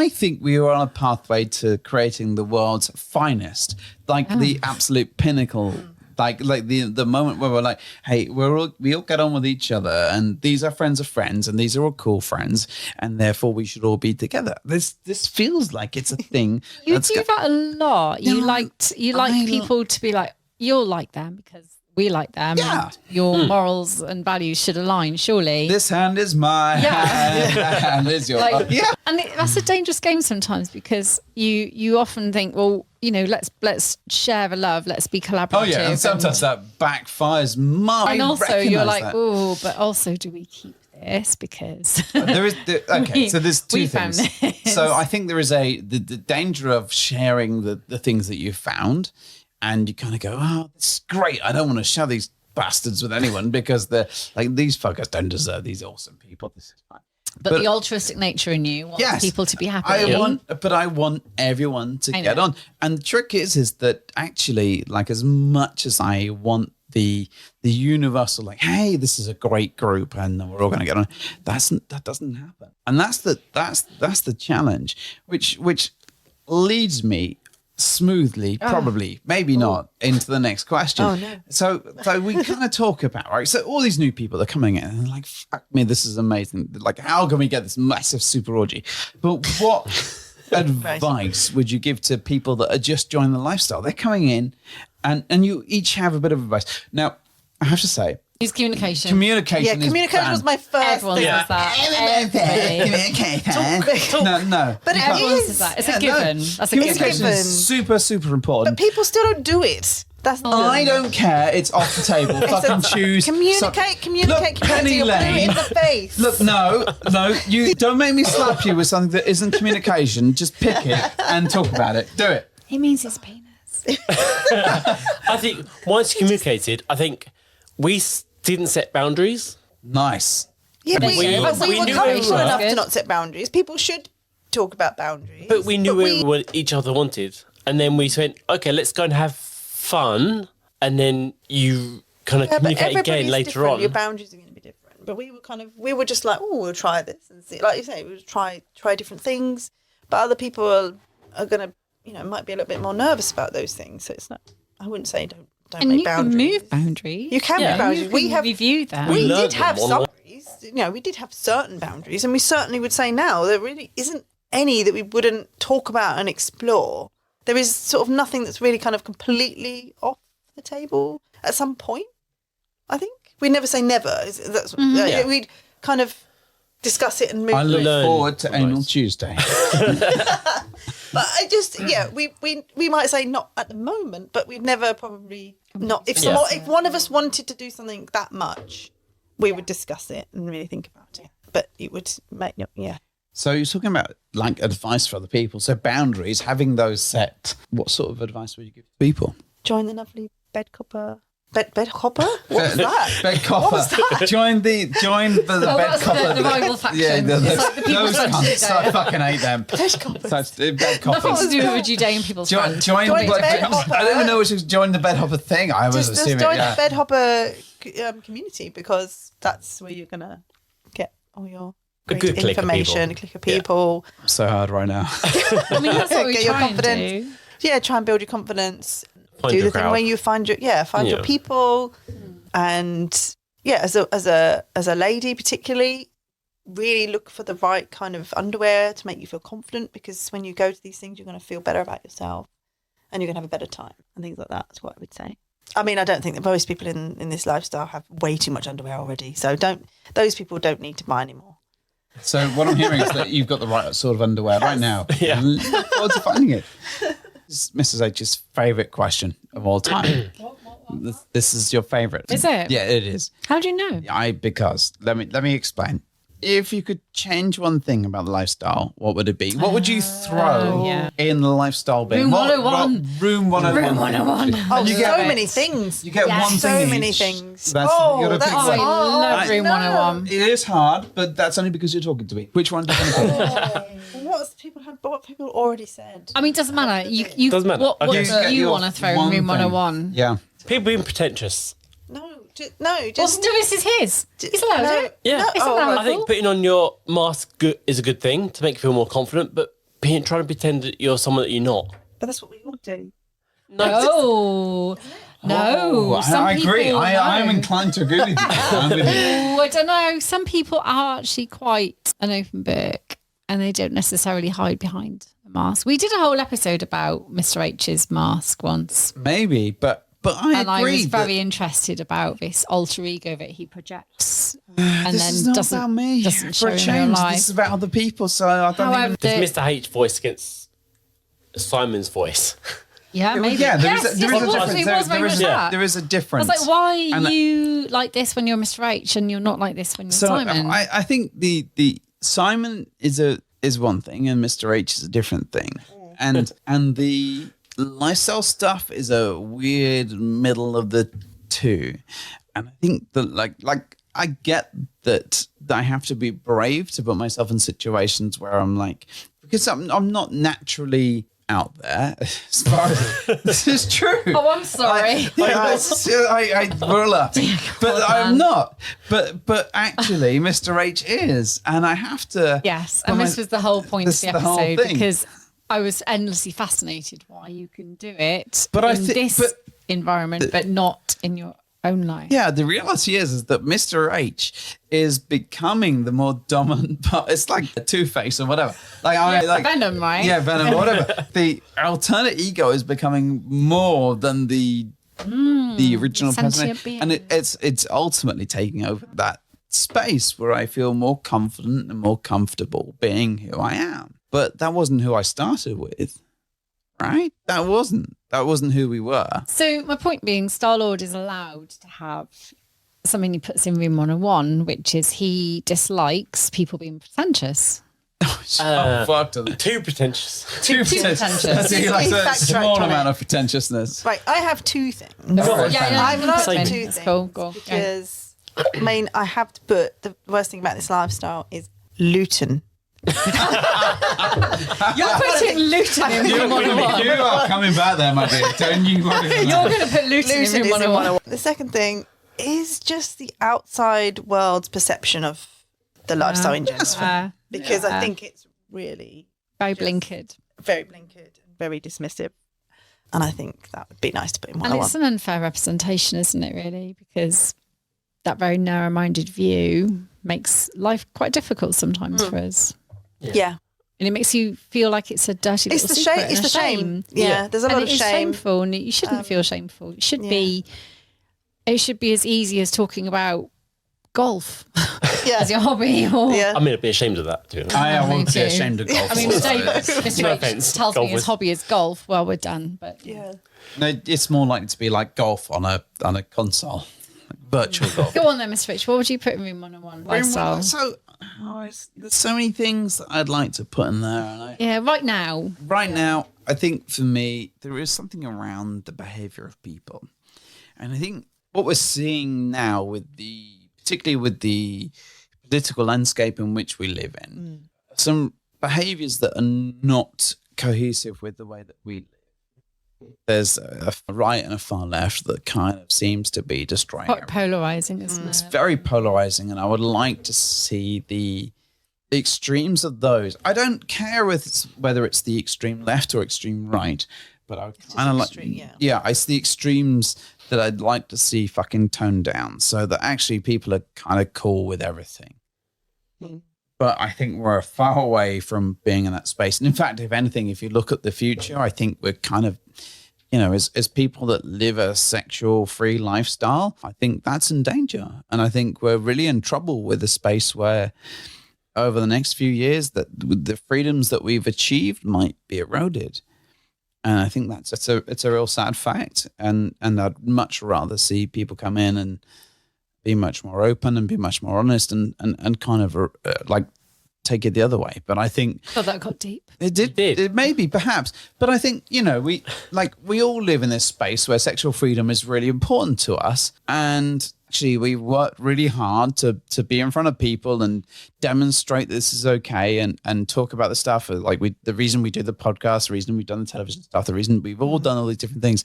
think we are on a pathway to creating the world's finest, like the absolute pinnacle. Like the moment where we're like, hey, we all get on with each other, and these are friends of friends, and these are all cool friends, and therefore we should all be together. This feels like it's a thing. You do that a lot. You like people to be like, you'll like them because we like them. Yeah. And your morals and values should align, surely. This hand is my hand. That hand is your And that's a dangerous game sometimes because you often think, well, let's share the love, let's be collaborative. Oh yeah, and sometimes that backfires. And also you're like, oh, but also do we keep this because so there's two things. So I think there is the danger of sharing the things that you found. And you kind of go, oh, this is great. I don't want to share these bastards with anyone because they're like, these fuckers don't deserve these awesome people. This is fine. But the altruistic nature in you wants people to be happy. I want everyone to get on. And the trick is that actually, like, as much as I want the universal, like, hey, this is a great group and we're all going to get on, that doesn't happen. And that's the challenge, which leads me smoothly, probably, maybe not, into the next question. Oh, no. So we kind of talk about, right? So all these new people are coming in and they're like, fuck me, this is amazing. Like, how can we get this massive super orgy? But what advice would you give to people that are just joining the lifestyle? They're coming in and you each have a bit of advice. Now, I have to say, Use communication. Communication was my first Everyone thing. says that. Everybody. No. But Everyone it says is. that. It's a given. That's a Communication given. is super, super important. But people still don't do it. That's the I don't care. It's off the table. Fucking choose. Communicate, Look, Pennylane. In the face. Look, no, you don't make me slap you with something that isn't communication. Just pick it and talk about it. Do it. He means his penis. I think once communicated, I think we didn't set boundaries. Nice. Yeah, but we we knew were where we comfortable were. enough to not set boundaries. People should talk about boundaries. But we knew what each other wanted. And then we went, okay, let's go and have fun. And then you kind of communicate again later different. on. Your boundaries are going to be different. But we were just like, oh, we'll try this and see. Like you say, we'll try different things. But other people are going to, might be a little bit more nervous about those things. So it's not, I wouldn't say don't And make you can boundaries. move boundaries. You can move boundaries. We have reviewed that. We learned did have them some on boundaries. We did have certain boundaries, and we certainly would say now there really isn't any that we wouldn't talk about and explore. There is sort of nothing that's really kind of completely off the table at some point. I think we'd never say never. We'd kind of discuss it and move. I look Learn forward to advice. Anal Tuesday. But I just we might say not at the moment, but we'd never probably not if one of us wanted to do something that much, we would discuss it and really think about it. But it would make So you're talking about like advice for other people. So boundaries, having those set. What sort of advice would you give to people? Join the lovely bed copper. Bed hopper? What's that? Bed copper. What was that? Join the bed copper. the rival faction. Yeah, It's like the people those from cunts. Judean. I fucking hate them. Bed coppers. So it's bed Nothing coppers. to do with Judean people's Join friends. the bed hopper. I don't even know which is join the bed hopper thing. I was Just assuming. join Yeah. the bed hopper community, because that's where you're gonna get all your A great good clique of information, people. a clique of people. I'm so hard right now. I mean, that's what we Get your try and confidence. do. Yeah, try and build your confidence. Find do your the thing crowd. where you find your your people, and as a lady particularly, really look for the right kind of underwear to make you feel confident, because when you go to these things, you're going to feel better about yourself and you're going to have a better time and things like that. That's what I would say. I mean, I don't think that most people in this lifestyle have way too much underwear already, so those people don't need to buy anymore. So what I'm hearing is that you've got the right sort of underwear right now. Yeah. Look forward to finding it. This is Mrs. H's favourite question of all time. This is your favourite. Is it? Yeah, it is. How do you know? Because let me explain. If you could change one thing about the lifestyle, what would it be? What would you throw in the lifestyle bin? Room 101. Room 101. Room 101. Oh, You so get- many things. You get one so thing many each. things. That's, Oh, you gotta pick that's one. I love Room 101. It is hard, but that's only because you're talking to me. Which one do you want to pick? What people already said. I mean, it doesn't matter. You Doesn't matter. What Okay. do Get you your want to throw in one Room thing. 101? Yeah. People being pretentious. No, just Well, this is his. He's allowed no, it. Yeah. No, It's oh, allowed. I think putting on your mask is a good thing to make you feel more confident, but trying to pretend that you're someone that you're not. but that's what we all do. No. No. Some I agree. people, I'm no. inclined to agree with you. I'm with you. Oh, I don't know. Some people are actually quite an open book and they don't necessarily hide behind a mask. We did a whole episode about Mr. H's mask once. Maybe, but I And I agree. was that very interested about this alter ego that he projects and this then is not doesn't, about me. doesn't For show a in real change, life. this is about other people. So I don't However, even. There's Mr. H voice against Simon's voice. yeah, maybe. Yeah, there is Yes, a yes, it was. difference. It There- was very there much is that. there is a I difference. was like, why And are you like this when you're Mr. H and you're not like this when you're So Simon? I think the Simon is one thing and Mr. H is a different thing, and the lifestyle stuff is a weird middle of the two, and I think that like I get that I have to be brave to put myself in situations where I'm like, because I'm not naturally out there as far as this is true. Oh, I'm sorry. We're laughing, but I'm not. But actually, Mr. H is, and I have to. Yes, and this was the whole point of the whole episode thing. because I was endlessly fascinated why you can do it But I in thi- this but- environment, but not in your own life. Yeah, the reality is that Mr. H is becoming the more dominant part. It's like a Two-Face or whatever. Like Venom, right? Yeah, Venom or whatever. The alternate ego is becoming more than the original sentient person, being. and it's ultimately taking over that space where I feel more confident and more comfortable being who I am. But that wasn't who I started with, right? That wasn't who we were. So my point being, Starlord is allowed to have something he puts in room 101, which is he dislikes people being pretentious. Fucked up. Too pretentious. Too pretentious. That's it, like He's a backtracked small on it. amount of pretentiousness. Right, I have two things. I I've got Same. two That's things cool. Go on. because I mean I have to put the worst thing about this lifestyle is Luton. You're putting Luton in room 101. You are coming back there, my dear. Don't you worry. You're going to put Luton in Luton room is in 101. 101. The second thing is just the outside world's perception of the lifestyle in general. Because I think it's really Very blinkered. very blinkered and very dismissive. And I think that would be nice to put in And 101. it's an unfair representation, isn't it, really? Because that very narrow-minded view makes life quite difficult sometimes for us. Yeah. And it makes you feel like it's a dirty It's little the secret shame. and It's a the shame. Yeah, there's a lot and of it is shame. shameful, and you shouldn't feel shameful. It should yeah. be. It should be as easy as talking about golf Yeah. as your hobby. Or Yeah. I mean, I'd be ashamed of that, to be honest. I Me won't be too. ashamed of golf. I mean, also. Mr. No H offence, tells me his golfers. hobby is golf. Well, we're done. But Yeah. No, it's more likely to be like golf on a console, like virtual golf. go on then, Mr. Rich. What would you put in room 101? Lifestyle. So there's so many things that I'd like to put in there, and Yeah, right now. right now, I think for me, there is something around the behavior of people. And I think what we're seeing now particularly with the political landscape in which we live in, some behaviors that are not cohesive with the way that we live. There's a right and a far left that kind of seems to be destroying Quite everything. polarizing, isn't It's it? very polarizing, and I would like to see the extremes of those. I don't care whether it's the extreme left or extreme right, but I would kind of like, extreme, yeah. it's the extremes that I'd like to see fucking toned down, so that actually people are kind of cool with everything. But I think we're far away from being in that space. And in fact, if anything, if you look at the future, I think we're kind of, as people that live a sexual free lifestyle, I think that's in danger. And I think we're really in trouble with a space where over the next few years that the freedoms that we've achieved might be eroded. And I think it's a real sad fact. And I'd much rather see people come in and be much more open and be much more honest and kind of like take it the other way. But I think Oh, that got deep. it did. It may be perhaps, but I think we all live in this space where sexual freedom is really important to us, and actually we worked really hard to be in front of people and demonstrate this is okay and talk about the stuff like the reason we do the podcast, the reason we've done the television stuff, the reason we've all done all these different things,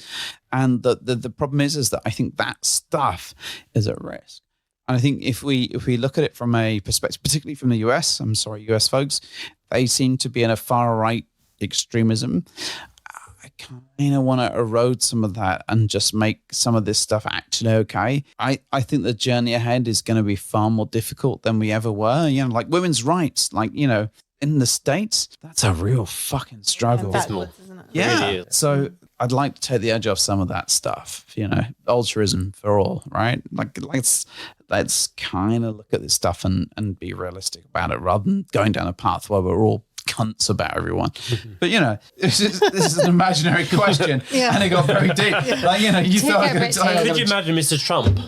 and the problem is that I think that stuff is at risk. And I think if we look at it from a perspective, particularly from the US, I'm sorry, US folks, they seem to be in a far right extremism. I kind of want to erode some of that and just make some of this stuff actually okay. I think the journey ahead is going to be far more difficult than we ever were. Like women's rights, in the States, that's a real fucking struggle. Backwards, isn't it? Yeah. Really is. So I'd like to take the edge off some of that stuff, altruism for all, right? Let's kind of look at this stuff and be realistic about it rather than going down a path where we're all cunts about everyone. But, this is an imaginary question and it got very deep. You thought I could tell Could you imagine Mr. Trump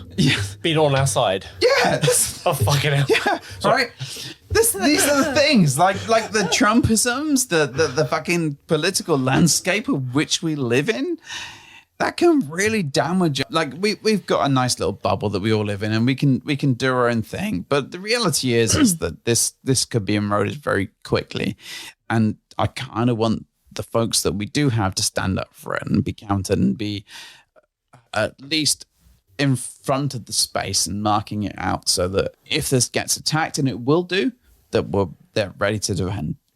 being on our side? Yeah. Oh, fucking hell. Yeah, right. These are the things like the Trumpisms, the fucking political landscape of which we live in. that can really damage. Like we've got a nice little bubble that we all live in, and we can do our own thing. But the reality is that this could be eroded very quickly, and I kind of want the folks that we do have to stand up for it and be counted and be at least in front of the space and marking it out, so that if this gets attacked, and it will do, that they're ready to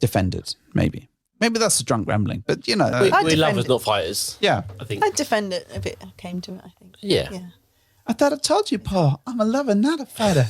defend it. Maybe that's a drunk rambling, but you know, we're lovers, not fighters. yeah. I think. I'd defend it if it came to it, I think. Yeah. I thought I told you, Paul. I'm a lover, not a fighter.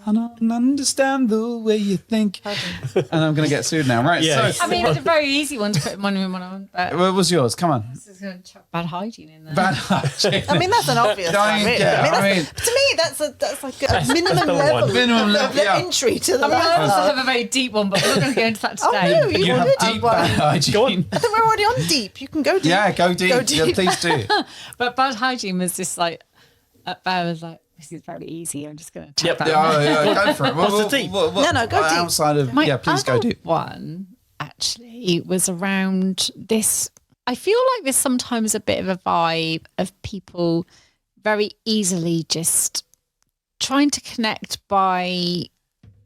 I don't understand the way you think. And I'm going to get sued now, right? Yeah. So, I mean, it's a very easy one to put one on. But what was yours? Come on. this is going to chuck bad hygiene in there. Bad hygiene. I mean, that's an obvious Don't one, really. care. I I mean, mean- to me, that's like a minimum number level, one. Minimum of level, yeah. entry to the I mean, I also lifestyle. have a very deep one, but we're not going to go into that Oh, today. no, you You have did deep one. bad hygiene. Go on. I think we're already on deep. You can go deep. Yeah, go deep. Go Yeah, deep. please do. But bad hygiene was just like, Bear was like, this is very easy. I'm just going to chuck Yep. that Yeah, one. go for it. What's the deep? No, go deep. Outside of, My please go other deep. one actually was around this. I feel like there's sometimes a bit of a vibe of people very easily just trying to connect by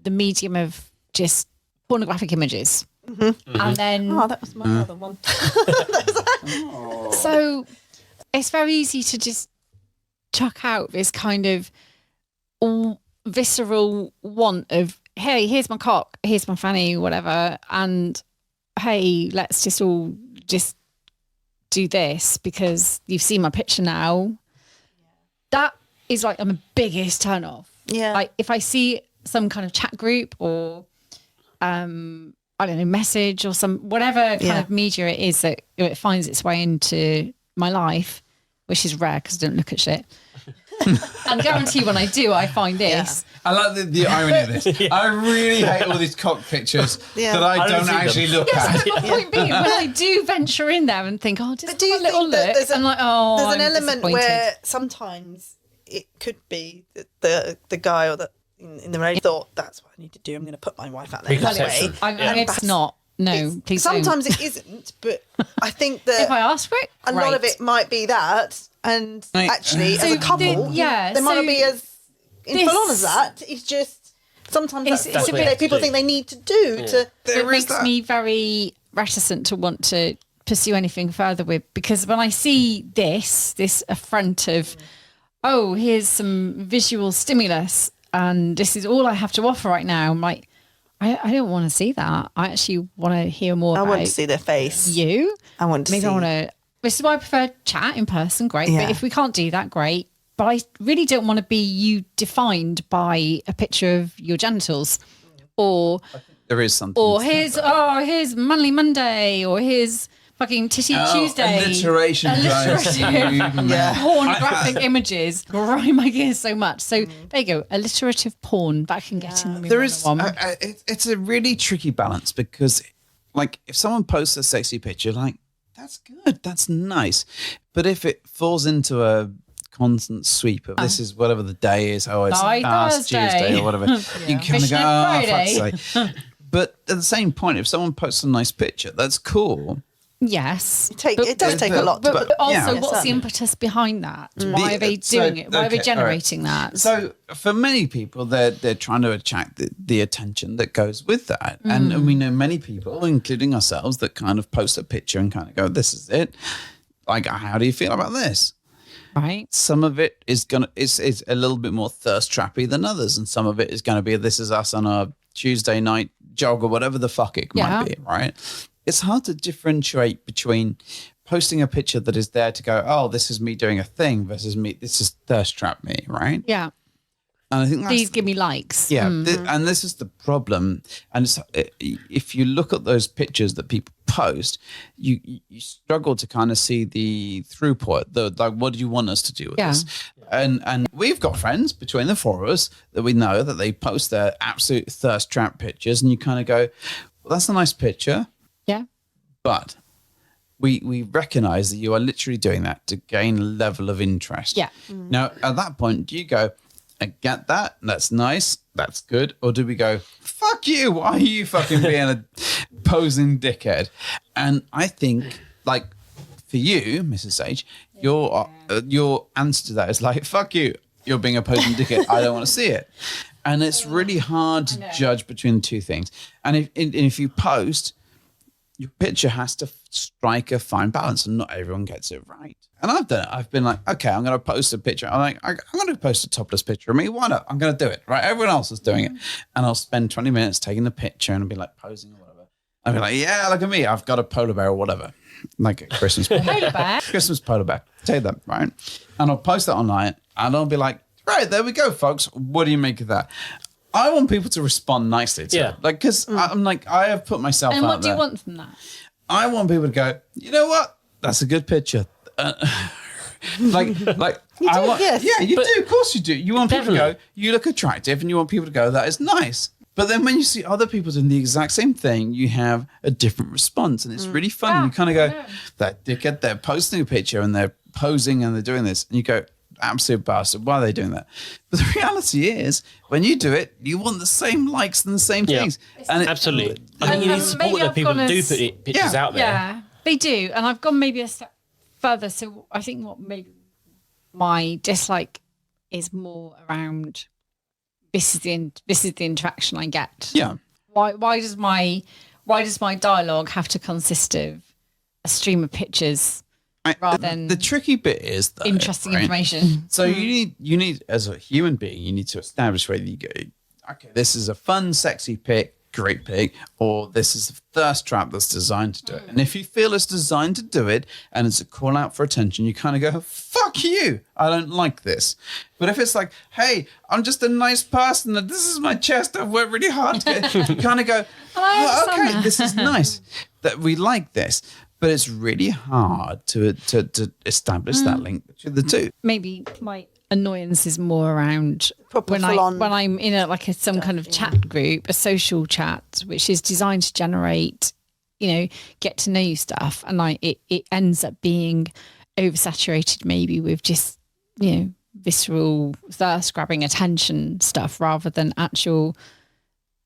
the medium of just pornographic images. And then Oh, that was my other one. so it's very easy to just chuck out this kind of visceral want of, hey, here's my cock, here's my fanny, whatever, and hey, let's just all just do this because you've seen my picture now. That is like my biggest turn off. Yeah. Like if I see some kind of chat group or I don't know, message or some whatever kind Yeah. of media it is that it finds its way into my life, which is rare because I don't look at shit. And guarantee when I do, I find this. I like the irony of this. I really hate all these cock pictures Yeah. that I I don't don't see them. actually look Yes, at. but my point being, when I do venture in there and think, oh, just But do do you a little think that look, there's I'm like, oh, There's an I'm element disappointed. where sometimes it could be that the guy or the in the radio thought that's what I need to do. I'm going to put my wife out there Preconception. anyway. I mean, it's not. No, please Sometimes don't. it isn't, but I think If that I ask for it, a lot of great. it might be that. And Right. actually, as So a couple, they might not be as in full on as that. It's just sometimes It's- that's it's a what bit- people think they need to do to. It There is makes that. me very reticent to want to pursue anything further with, because when I see this affront of, oh, here's some visual stimulus and this is all I have to offer right now, I'm like, I don't want to see that. I actually want to hear more I about want to see their face. you. I want to Maybe see. I want to. This is why I prefer chat in person. Great, Yeah. but if we can't do that, great. But I really don't want to be you defined by a picture of your genitals, or There is something. or to here's Manly Monday, or here's fucking Titty that. Tuesday. Alliteration drives you mad. Pornographic images grind my gears so much. So there you go, alliterative porn that can get in the There is. one. It's a really tricky balance because, like, if someone posts a sexy picture, like, that's good, that's nice. But if it falls into a constant sweep of this is whatever the day is, oh, it's By last Thursday. Tuesday or whatever, you kind of Fishing go, on oh, fuck's sake. But at the same point, if someone posts a nice picture, that's cool. Yes, It does take a lot to But put. also, yeah. what's the impetus behind that? Why are they So, doing it? Why are they okay, generating that? So for many people, they're trying to attract the attention that goes with that, and we know many people, including ourselves, that kind of post a picture and kind of go, "This is it." Like, how do you feel about this? Right. Some of it is is a little bit more thirst trappy than others, and some of it is going to be, "This is us on a Tuesday night jog," or whatever the fuck it Yeah. might be. Right? It's hard to differentiate between posting a picture that is there to go, "Oh, this is me doing a thing," versus me, this is thirst trap me, right? Yeah. And I think that's Please give me likes. yeah, and this is the problem. And it's, if you look at those pictures that people post, you struggle to kind of see the throughput. Like, what do you want us to do with Yeah. this? And we've got friends between the four of us that we know that they post their absolute thirst trap pictures, and you kind of go, "Well, that's a nice picture, Yeah. but." We recognize that you are literally doing that to gain a level of interest. Yeah. Now, at that point, do you go, "I get that. That's nice. That's good," or do we go, "Fuck you! Why are you fucking being a posing dickhead?" And I think, like, for you, Mrs. H, your answer to that is like, fuck you. You're being a posing dickhead. I don't want to see it. And it's really hard to judge between the two things. And if you post, your picture has to strike a fine balance, and not everyone gets it right. And I've done it. I've been like, okay, I'm going to post a picture. I'm going to post a topless picture of me. Why not? I'm going to do it, right? Everyone else is doing it. And I'll spend 20 minutes taking the picture and I'll be like posing or whatever. I'll be like, yeah, look at me. I've got a polar bear or whatever. Like a Christmas Polar bear. Christmas polar bear. Take that, right? And I'll post that online and I'll be like, right, there we go, folks. What do you make of that? I want people to respond nicely to it. Like, because I'm like, I have put myself out there. And what do you want from that? I want people to go, you know what? That's a good picture. Like I want, yes. yeah, you do. Of course you do. You want people to go, you look attractive, and you want people to go, that is nice. But then when you see other people doing the exact same thing, you have a different response, and it's really fun. You kind of go, that dickhead, they're posting a picture and they're posing and they're doing this, and you go, absolute bastard, why are they doing that? But the reality is, when you do it, you want the same likes and the same things. And Absolutely. I think you need to support the people that do put pictures out there. Yeah, they do. And I've gone maybe a step further. So I think what maybe my dislike is more around this is the interaction I get. Yeah. Why does my dialogue have to consist of a stream of pictures rather than the tricky bit is though, interesting right? information? So you need as a human being, you need to establish whether you go, okay, this is a fun, sexy pic, great pic, or this is a thirst trap that's designed to do it. And if you feel it's designed to do it and it's a call out for attention, you kind of go, fuck you, I don't like this. But if it's like, hey, I'm just a nice person and this is my chest, I've worked really hard to get, you kind of go, oh, okay, this is nice, that we like this. But it's really hard to establish that link between the two. Maybe my annoyance is more around Proper when full-on I'm in some kind of chat group, a social chat, which is designed to generate, get to know you stuff, and it ends up being oversaturated maybe with just visceral thirst grabbing attention stuff rather than actual.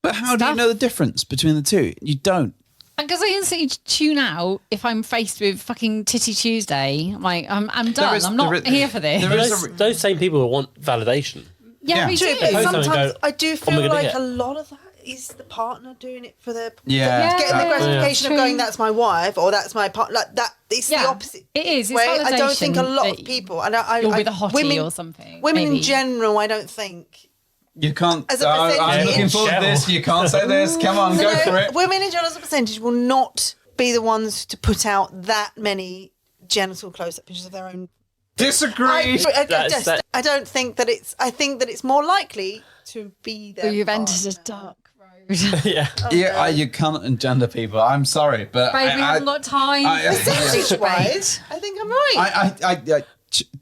But how do you know the difference between the two? You don't. Because I instantly tune out if I'm faced with fucking Titty Tuesday. I'm like, I'm done. I'm not here for this. Those same people want validation. Yeah, we do. But Post sometimes something and go, I do "Oh my feel God, like yeah." a lot of that is the partner doing it for their Yeah. getting the gratification Yeah. of going, that's my wife or that's my partner. Like that, it's the opposite. It is. It's way. I don't think a validation lot of that people, and I you'll be the hottie or something. Women maybe. in general, I don't think. You can't. As a I'm percentage. looking forward to this. You can't say this. Come on, go for it. Women in general, as a percentage, will not be the ones to put out that many genital close-up pictures of their own. Disagree. I don't think that it's. I think that it's more likely to be there. You've entered a dark road. Yeah. You can't engender people. I'm sorry, but Babe, we haven't got time. Percentage-wise, I think I'm right.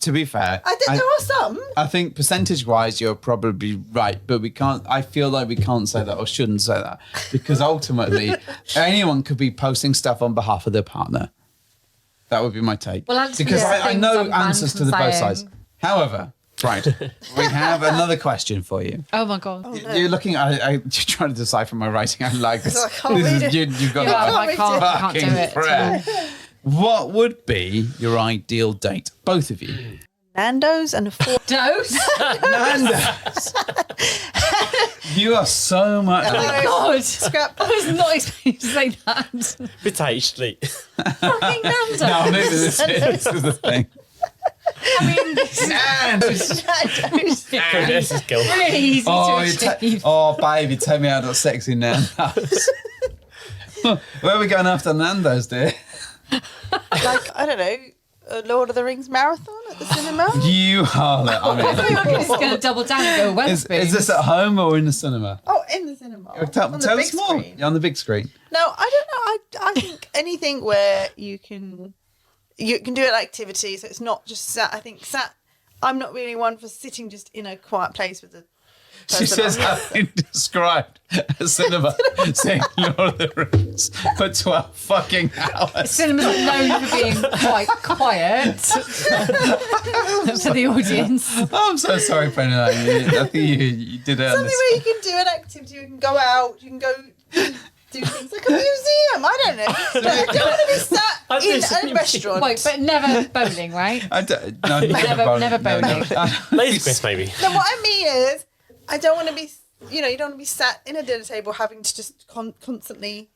To be fair, I think there are some. I think percentage-wise, you're probably right, but we can't. I feel like we can't say that or shouldn't say that because ultimately, anyone could be posting stuff on behalf of their partner. That would be my take. Well, that's because the I thing know some answers to fans the are both saying. sides. However, right, we have another question for you. Oh my God. You're looking. You're trying to decipher my writing. I'm like this. I can't read it. You've got Yeah, that I can't do fucking it. prayer. What would be your ideal date, both of you? Nando's and a four. Dose? Nando's. You are so much. God. Scrap. I was not expecting to say that. Potentially. Fucking Nando's. No, maybe this is the thing. I mean, this is Nando's. This is cool. really easy to achieve. Baby, take me out of sexy Nando's. Where are we going after Nando's, dear? Like, I don't know, a Lord of the Rings marathon at the cinema. You are. I'm just going to double down and go Is Wetherspoons. this at home or in the cinema? Oh, in the cinema. Tell on the big us more. screen. On the big screen. No, I don't know. I think anything where you can do an activity, so it's not just sat. I think sat. I'm not really one for sitting just in a quiet place with the. She says, having described a cinema saying Lord of the Rings for 12 fucking hours. Cinemas are known for being quite quiet for the audience. Oh, I'm so sorry, Pennylane. I think you did it. Something where you can do an activity. You can go out. You can go do things like a museum. I don't know. I don't want to be sat in a restaurant. Wait, but never bowling, right? Never bowling. Lazy Quest, maybe. No, what I mean is, I don't want to be. You don't want to be sat in a dinner table having to just constantly.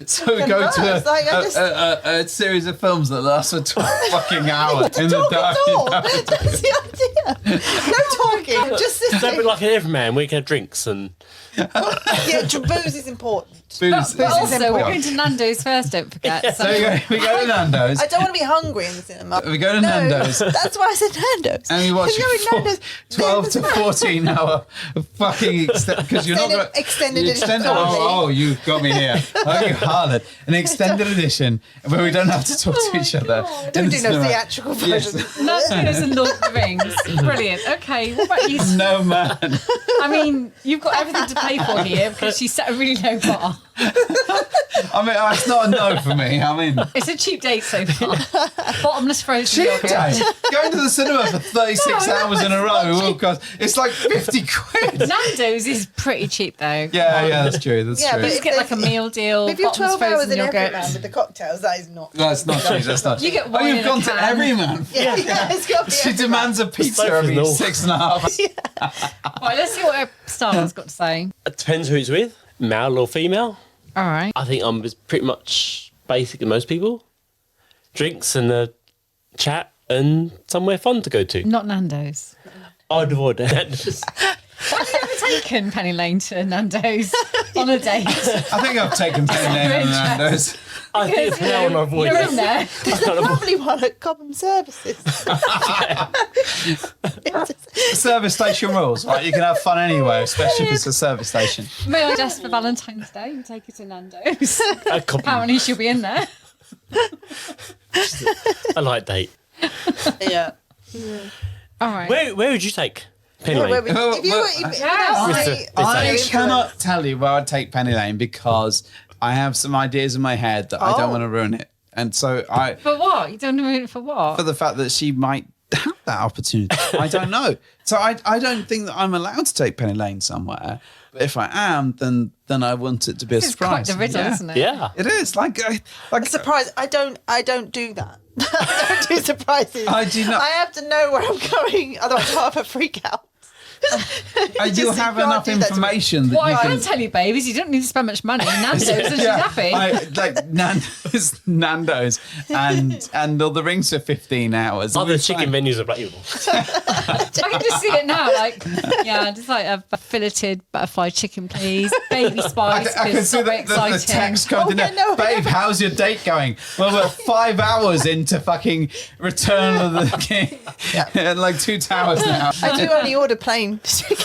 So we go to Like, a series of films that last for 12 fucking hours in the dark. That's the idea. No talking, just It's a sitting. bit like an everyman. We can have drinks and Yeah, booze is important. Booze. But also, we're important. going to Nando's first, don't forget. So we go to Nando's. I don't want to be hungry in the cinema. We go to Nando's. That's why I said Nando's. And we watch If you're in Nando's, 12 to then 14 hour fucking because you're not going Extended edition. Oh, you've got me here. Oh, you harlot. An extended edition where we don't have to talk to each other. Don't in do the no cinema. theatrical version. Nando's and Lord of the Rings. Brilliant. Okay, what about you? No, man. I mean, you've got everything to pay for here because you set a really low bar. I mean, it's not a no for me. I mean, It's a cheap date so far. Bottomless frozen cheap yogurt. day. Going to the cinema for 36 hours in a row. Oh, God. It's like 50 quid. Nando's is pretty cheap though. Yeah, that's true. That's Yeah, true. but Just get like a meal deal. If you're bottomless 12 hours frozen in yogurt. Everyman with the cocktails, that is not. That's not true. That's not true. You get Oh, wine you've in a gone to can. Everyman. Yeah, it's got to be She Everyman. demands a pizza Both every is all. 6.5. Right, let's see what Starlord's got to say. it depends who it's with, male or female. All right. I think I'm pretty much basic as most people. Drinks and a chat and somewhere fun to go to. Not Nando's. I'd avoid that. Have you ever taken Pennylane to Nando's on a date? I think I've taken Pennylane and Nando's. I think it's now and I avoid You're it. in there. There's a lovely one at Cobham Services. Service station rules, right? You can have fun anyway, especially if it's a service station. May I just for Valentine's Day and take it to Nando's? A couple. Apparently she'll be in there. A light date. Yeah. All right. Where would you take Yeah, where Pennylane? we- if you were, Yes. I age. cannot tell you where I'd take Pennylane because I have some ideas in my head that I don't Oh. want to ruin it. And so For what? You don't know it for what? for the fact that she might have that opportunity. I don't know. So I don't think that I'm allowed to take Pennylane somewhere. But if I am, then I want it to be a It's quite surprise. the riddle, Yeah. isn't it? Yeah. It is like surprise. I don't do that. I don't do surprises. I do not- I have to know where I'm going, otherwise I'll have a freak out. I do Just have you can't enough do that to me. information that What you I can can tell you, babe, is you don't need to spend much money. Nando's and she's happy. like Nando's, and all the rings for 15 hours. Other We're chicken fine. menus available. I can just see it now. Like, yeah, just like a filleted butterfly chicken, please. Baby spice. I can because see it's very the exciting. text coming yeah, in. no, Babe, how's your date going? Well, we're 5 hours into fucking Return of the King. Like 2 towers now. I do only order plain chicken.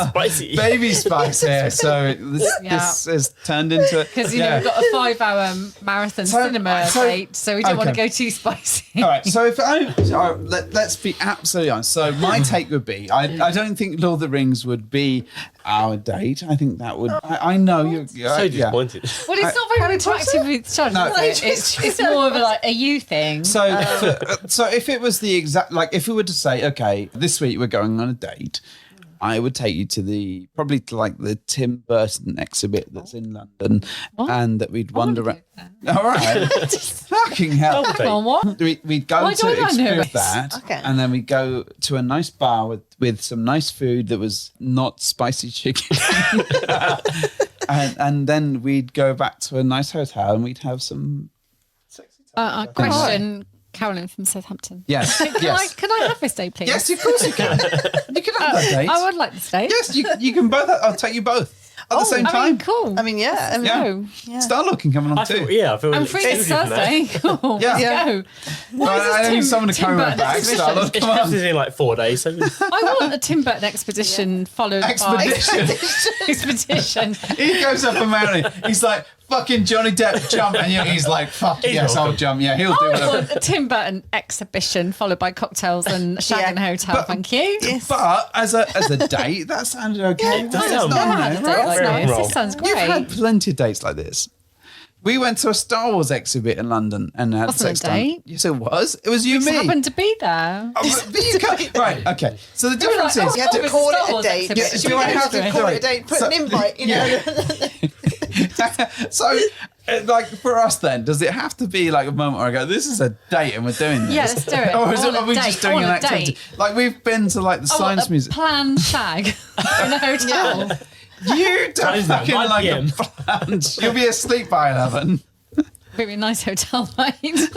Spicy. Baby spice here. So this has turned into... Because, you know, we've got a 5-hour marathon cinema so- date, so we don't want to okay. go too spicy. All right, so if let's be absolutely honest. So my take would be, I don't think Lord of the Rings would be our date. I think that would. I know you're. So disappointed. Well, it's not very interactive with children. No. is it? It's more of a you thing. So, so if it was the exact, like, if we were to say, okay, this week we're going on a date, I would take you to probably to like the Tim Burton exhibit that's in London, and that we'd wander around. All right, fucking hell. Okay. Come on, what? We'd go Why to don't I know experience this? that, Okay. and then we'd go to a nice bar with some nice food that was not spicy chicken, and then we'd go back to a nice hotel and we'd have some sexy time. Question, Carolyn from Southampton. Yes, yes, Can I have this date, please? yes. Of course you can. You can have that date. I would like this date. Yes, you can both. I'll take you both at the same I time. mean, cool. I mean, yeah. I mean, Yeah. No. Starlord can come along I too. feel, I feel I'm free this excluded from that. Thursday. Cool. Yeah. Let's Yeah. go. I need someone to Tim carry my Burton bag. exhibition? Starlord, It's come on. in like 4 days. So I want a Tim Burton expedition followed Expedition. by expedition. He goes up a mountain. He's like, fucking Johnny Depp, jump. And he's like, fuck He's yes, I'll welcome. jump. Yeah, he'll do I whatever. want a Tim Burton exhibition followed by cocktails and a shag in a hotel. But- Thank you. Yes. But as a date, that sounded okay. it does That's sound not, I had a date like Very this. wrong. This sounds You've had great. plenty of dates like this. We went to a Star Wars exhibit in London and had Wasn't sex a date. time. Yes, it was. It was you and Just me. happened to be there. Oh, but you can't, right, okay. So the difference like, is... You had to it's call Star it a Wars date. exhibit. Do I have to call it a date? Put an invite in So, like, for us then, does it have to be like a moment where I go, this is a date and we're doing this? Yeah, let's do it. Or is I it, want are a we date. just I doing want an a activity? date. Like, we've been to like the science a museum. planned shag in a hotel. You don't Time's now, fucking 9 like PM. a planned. You'll be asleep by 11. Very nice hotel, mate.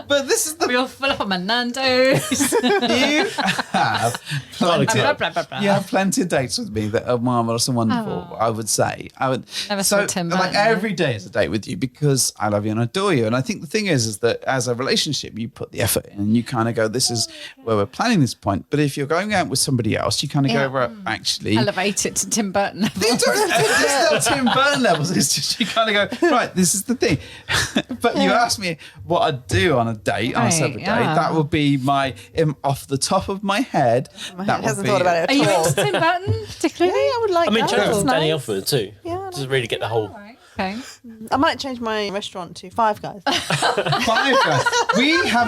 But this is the... We all fill up on my Nando's. You have plenty, Blah, blah, blah, blah. you have plenty of dates with me that are marvelous and wonderful. I would say. I would. Never so saw Tim like Burton. every day is a date with you because I love you and adore you. And I think the thing is that as a relationship, you put the effort in and you kind of go, this is where we're planning this point. But if you're going out with somebody else, you kind of go, well, actually. Elevate it to Tim Burton. You don't, it's not Tim Burton levels. It's just you kind of go, right, this is the thing. But you asked me what I'd do on a date, on a Right, separate date. yeah. That would be my, off the top of my head. My that head would hasn't be thought about it Are at you all. into Tim Burton particularly? Yeah, I would like I mean, that. Joe That's from Danny nice. Elfman too. Yeah, Just really get the whole. Okay. I might change my restaurant to Five Guys. Five Guys. We have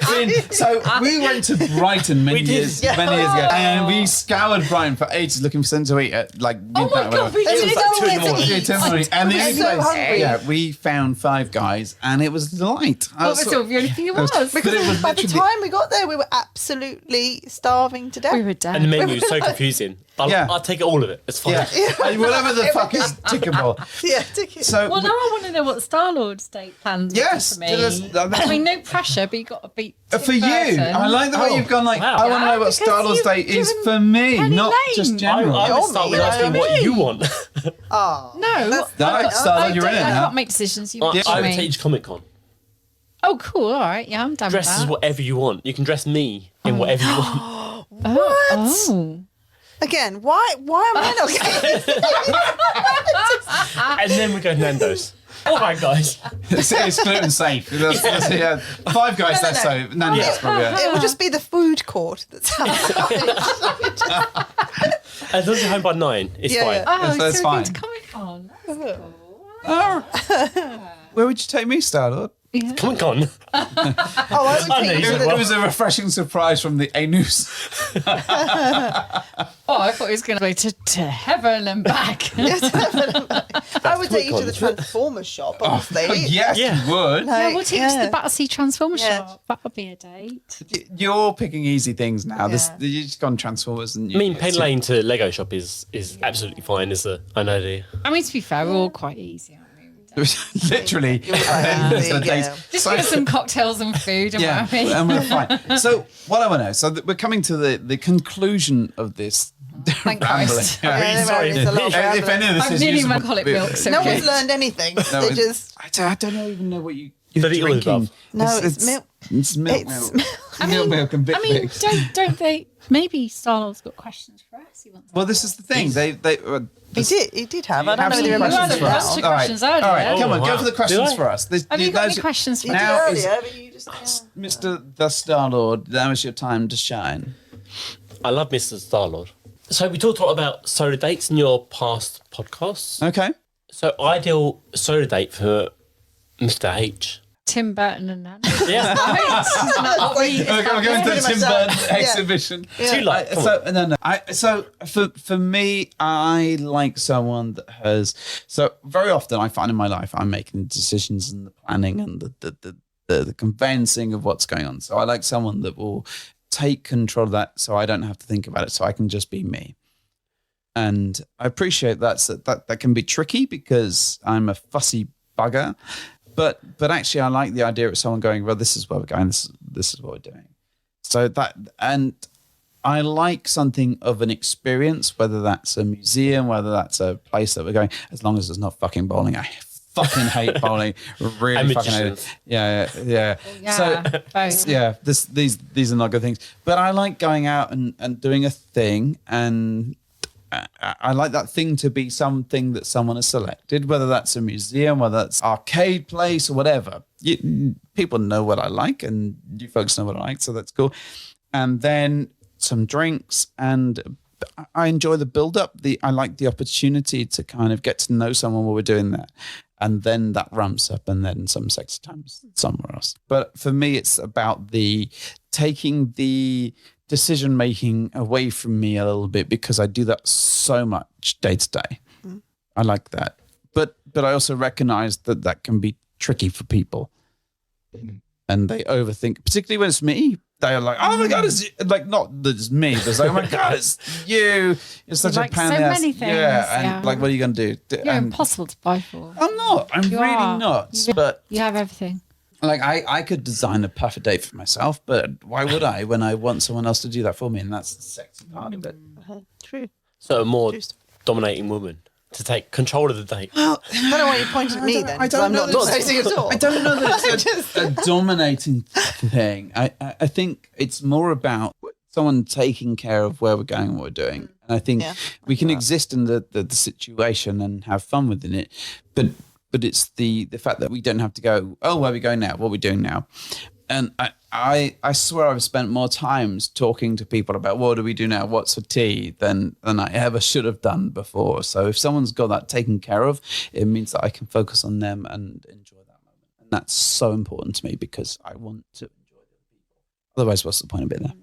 been. So we went to Brighton many We did. years ago, and we scoured Brighton for ages looking for something to eat at like midnight. Oh my God, we whatever. did was go like 2 in the with morning. Yeah, it. 10 morning. And the I'm only so place- hungry. yeah, we found Five Guys, and it was a delight. What was the only thing it was? But it was By the literally- time we got there, we were absolutely starving to death. We were dead. And the menu is so confusing. Yeah. I'll take all of it. It's fine. Yeah, whatever the fuck is tickable. Yeah, ticket. So Well, now I want to know what Starlord's date plans Yes, are for me. that's- I mean, no pressure, but you got to beat Tim for you, Burton. I like the way Oh, you've gone. Like, wow. I want to know what Because Starlord's you've date is given for me, not Pennylane. just I general. would start with me, asking yeah. what you want. Oh, No, That's- No, Starlord, you're in it I now. can't make decisions. You I watch would me. take you to Comic Con. Oh, cool. All right. Yeah, I'm done Dress with as that. whatever you want. You can dress me in whatever you want. Oh. again, why am I not getting And then we go to Nando's. All right, guys. It's gluten safe. Yeah. Five Guys, that's so. None Yeah. that's probably it. It will just be the food court that's outside. As long as you're home by 9, it's Yeah, fine. yeah. Oh, That's so we're fine. going to Comic Con. Where would you take me, Starlord? Comic Con. Oh, I would I know take you you said to It the was a refreshing surprise from the anus. Oh, I thought he was going to go to heaven and back. I would take you to the Comic-Con. Transformers shop, obviously. Yes, Yeah. you would. Yeah, we'll take you to yeah. the Battersea Transformer Yeah. shop. That would be a date. You're picking easy things now. This Yeah. you just gone Transformers and I mean, Pennylane to Lego shop is absolutely fine. I know the. I mean, to be fair, we're all quite easy, aren't we? literally. You're right, There's the yeah. days. Just So- give us some cocktails and food and yeah, what have you. and we're fine. So what I want to know. So we're coming to the conclusion of this Thank rambling. Christ. Yeah, Sorry. it's a lot of If any of rambling. this I'm is nearly usable- alcoholic milk, so No Okay. one's learned anything. No, They it's- just I don't even know what you're Don't eat all the drinking. above. No, it's milk. It's milk. It's milk, milk and bit I mean, mix. don't they? Maybe Starlord's got questions for us. He wants. Well, this is the thing. They He did have. I don't have know some whether he remembers questions it for now. us. Lots of All right, questions all earlier. right, come on, Oh, go wow. for the questions Do I? for us. Have you got any questions for You us? did Now is- earlier, but you just. Mr. the Star-Lord, now is your time to shine. I love Mr. Starlord. So we talked a lot about solo dates in your past podcasts. Okay. So ideal solo date for Mr. H. Tim Burton and that. Yeah. We're going to the pretty much Tim that. Burton Yeah. exhibition. Do you like? Come So on. no. So for me, I like someone that has. So very often, I find in my life, I'm making decisions and the planning and the conveyancing of what's going on. So I like someone that will take control of that, so I don't have to think about it. So I can just be me. And I appreciate that can be tricky because I'm a fussy bugger. But actually, I like the idea of someone going, well, this is where we're going. This is what we're doing. So that, and I like something of an experience, whether that's a museum, whether that's a place that we're going, as long as it's not fucking bowling. I fucking hate bowling. Really And fucking hate it. magicians. Yeah. So both. yeah, these are not good things. But I like going out and doing a thing, and I like that thing to be something that someone has selected, whether that's a museum, whether that's arcade place or whatever. People know what I like, and you folks know what I like, so that's cool. And then some drinks and I enjoy the build up. I like the opportunity to kind of get to know someone while we're doing that. And then that ramps up and then some sexy times somewhere else. But for me, it's about taking the decision making away from me a little bit because I do that so much day to day. I like that. But I also recognize that can be tricky for people. And they overthink, particularly when it's me. They're like, oh my God, it's like, not that it's me, but it's like, oh my God, it's you. It's such like a pain so in the ass. many things. Yeah. And like, what are you going to do? You're impossible to buy for. I'm not. I'm You really are. not. But You have everything. like, I could design a perfect date for myself, but why would I when I want someone else to do that for me? And that's the sexy part of it. True. So a more dominating woman to take control of the date. Well, I don't know why you're pointing at me then. I don't I'm know not that sexy at all. I don't know that it's a dominating thing. I think it's more about someone taking care of where we're going and what we're doing. And I think we can exist in the situation and have fun within it. But it's the fact that we don't have to go, oh, where are we going now? What are we doing now? And I swear I've spent more times talking to people about what do we do now, what's for tea, than I ever should have done before. So if someone's got that taken care of, it means that I can focus on them and enjoy that moment. And that's so important to me because I want to enjoy the people. Otherwise, what's the point of being there?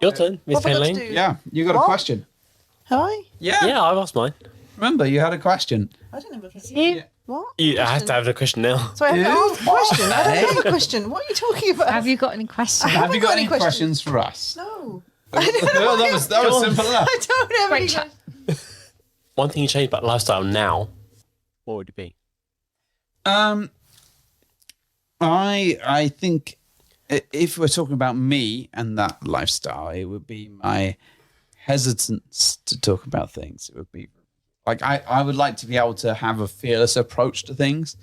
Your turn, Miss What have I got to Pennylane. do? Yeah, you got a question. Have I? Yeah, I've asked mine. Remember, you had a question. I don't have a question. You? What? I have to have the question now. So I haven't asked a question. I don't have a question. What are you talking about? Have you got any questions? Have you got got any any questions for us? No. that was simple enough. I don't have any Great chat. questions. One thing you change about lifestyle now, what would it be? I think if we're talking about me and that lifestyle, it would be my hesitance to talk about things. It would be like I would like to be able to have a fearless approach to things,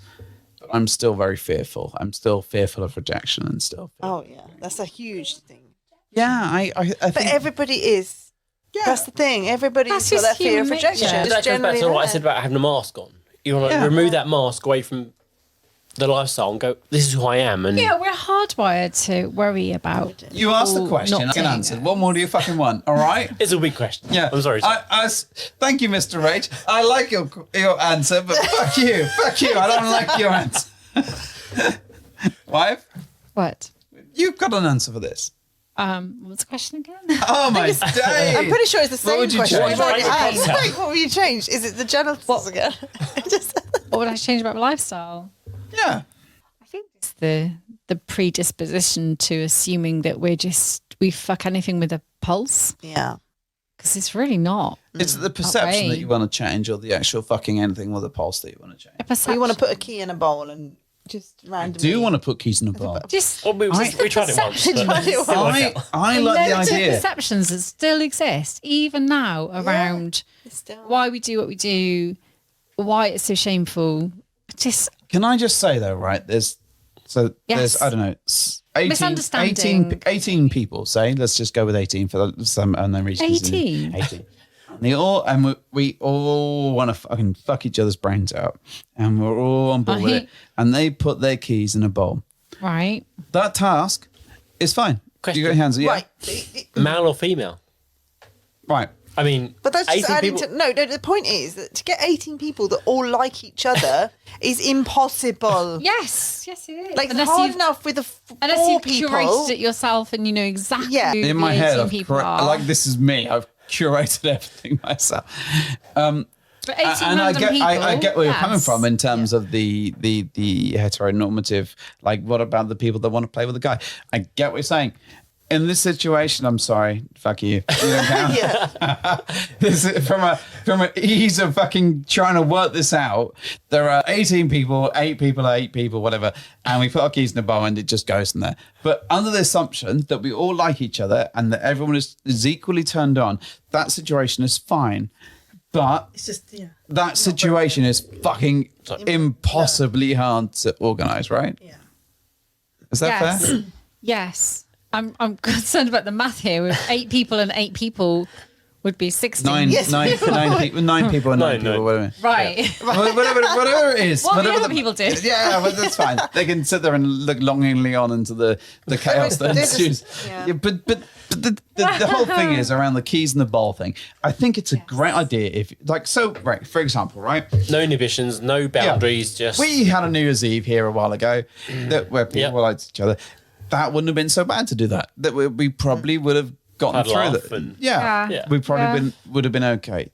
but I'm still very fearful. I'm still fearful of rejection and still. Oh yeah, that's a huge thing. Yeah, I But think everybody is. Yeah. That's the thing. Everybody's That's got just that fear of human rejection. nature. It's That goes back generally to what I there. said about having a mask on. You want to remove that mask away from the lifestyle and go, this is who I am. And Yeah, we're hardwired to worry about. you asked the people question, not I can doing answer. it. What more do you fucking want? All right. it's a big question. Yeah, I'm sorry. Thank you, Mr. Rage. I like your answer, but fuck you, I don't like your answer. Wife, What? you've got an answer for this. What's the question again? Oh my days! I'm pretty sure it's the same would you question. change? You've already What would you asked. change? Like, what will you change? Is it the genitals again? What would I change about my lifestyle? Yeah, I think it's the predisposition to assuming that we fuck anything with a pulse, Yeah. because it's really not. it's the perception way. that you want to change, or the actual fucking anything with the pulse that you want to change. A perception. You want to put a key in a bowl and just randomly. Do you want to put keys in a bowl? just Well, we tried it once. perception. but- I like the loads of idea. perceptions that still exist even now around It's still- why we do what we do, why it's so shameful. Just Can I just say though, right? There's Yes. I don't know, 18, Misunderstanding. 18 people. Say, let's just go with 18 for some unknown reasons. 18? 18. And we all want to fucking fuck each other's brains out, and we're all on board with it. And they put their keys in a bowl. right. That task is fine. Question. You got your hands. Yeah. Right. Male or female? Right. I mean, But that's just 18 adding people. to. No, the point is that to get 18 people that all like each other is impossible. Yes, it is. Like, it's unless hard you've, enough with the unless four you've people. curated it yourself and you know exactly Yeah. who In my the head, 18 I've people are. like this is me. I've curated everything myself. But 18 And I random get, people, I get where you're coming yes. from in terms of the heteronormative. Like, what about the people that want to play with a guy? I get what you're saying. In this situation, I'm sorry, fuck you. You don't count. Yeah. This is from an ease of fucking trying to work this out. There are 18 people, 8 people, whatever, and we put our keys in the bowl and it just goes in there. But under the assumption that we all like each other and that everyone is equally turned on, that situation is fine. But It's just, yeah. that situation is fucking impossibly hard to organise, right? Yeah. Is that Yes. fair? Yes. I'm concerned about the math here. With 8 people and 8 people, would be 16. Nine Yes. people, nine people, whatever. Right. Whatever it is. What whatever the other people do. Yeah, but that's fine. They can sit there and look longingly on into the chaos that They're just- ensues. yeah. Yeah, but the whole thing is around the keys and the ball thing. I think it's a great idea if, like, so, right, for example, right? No inhibitions, no boundaries, just... We had a New Year's Eve here a while ago where people Yep. were like to each other. That wouldn't have been so bad to do that. That we probably would have gotten Had a through laugh that. and- Yeah. Yeah. We probably would have been okay.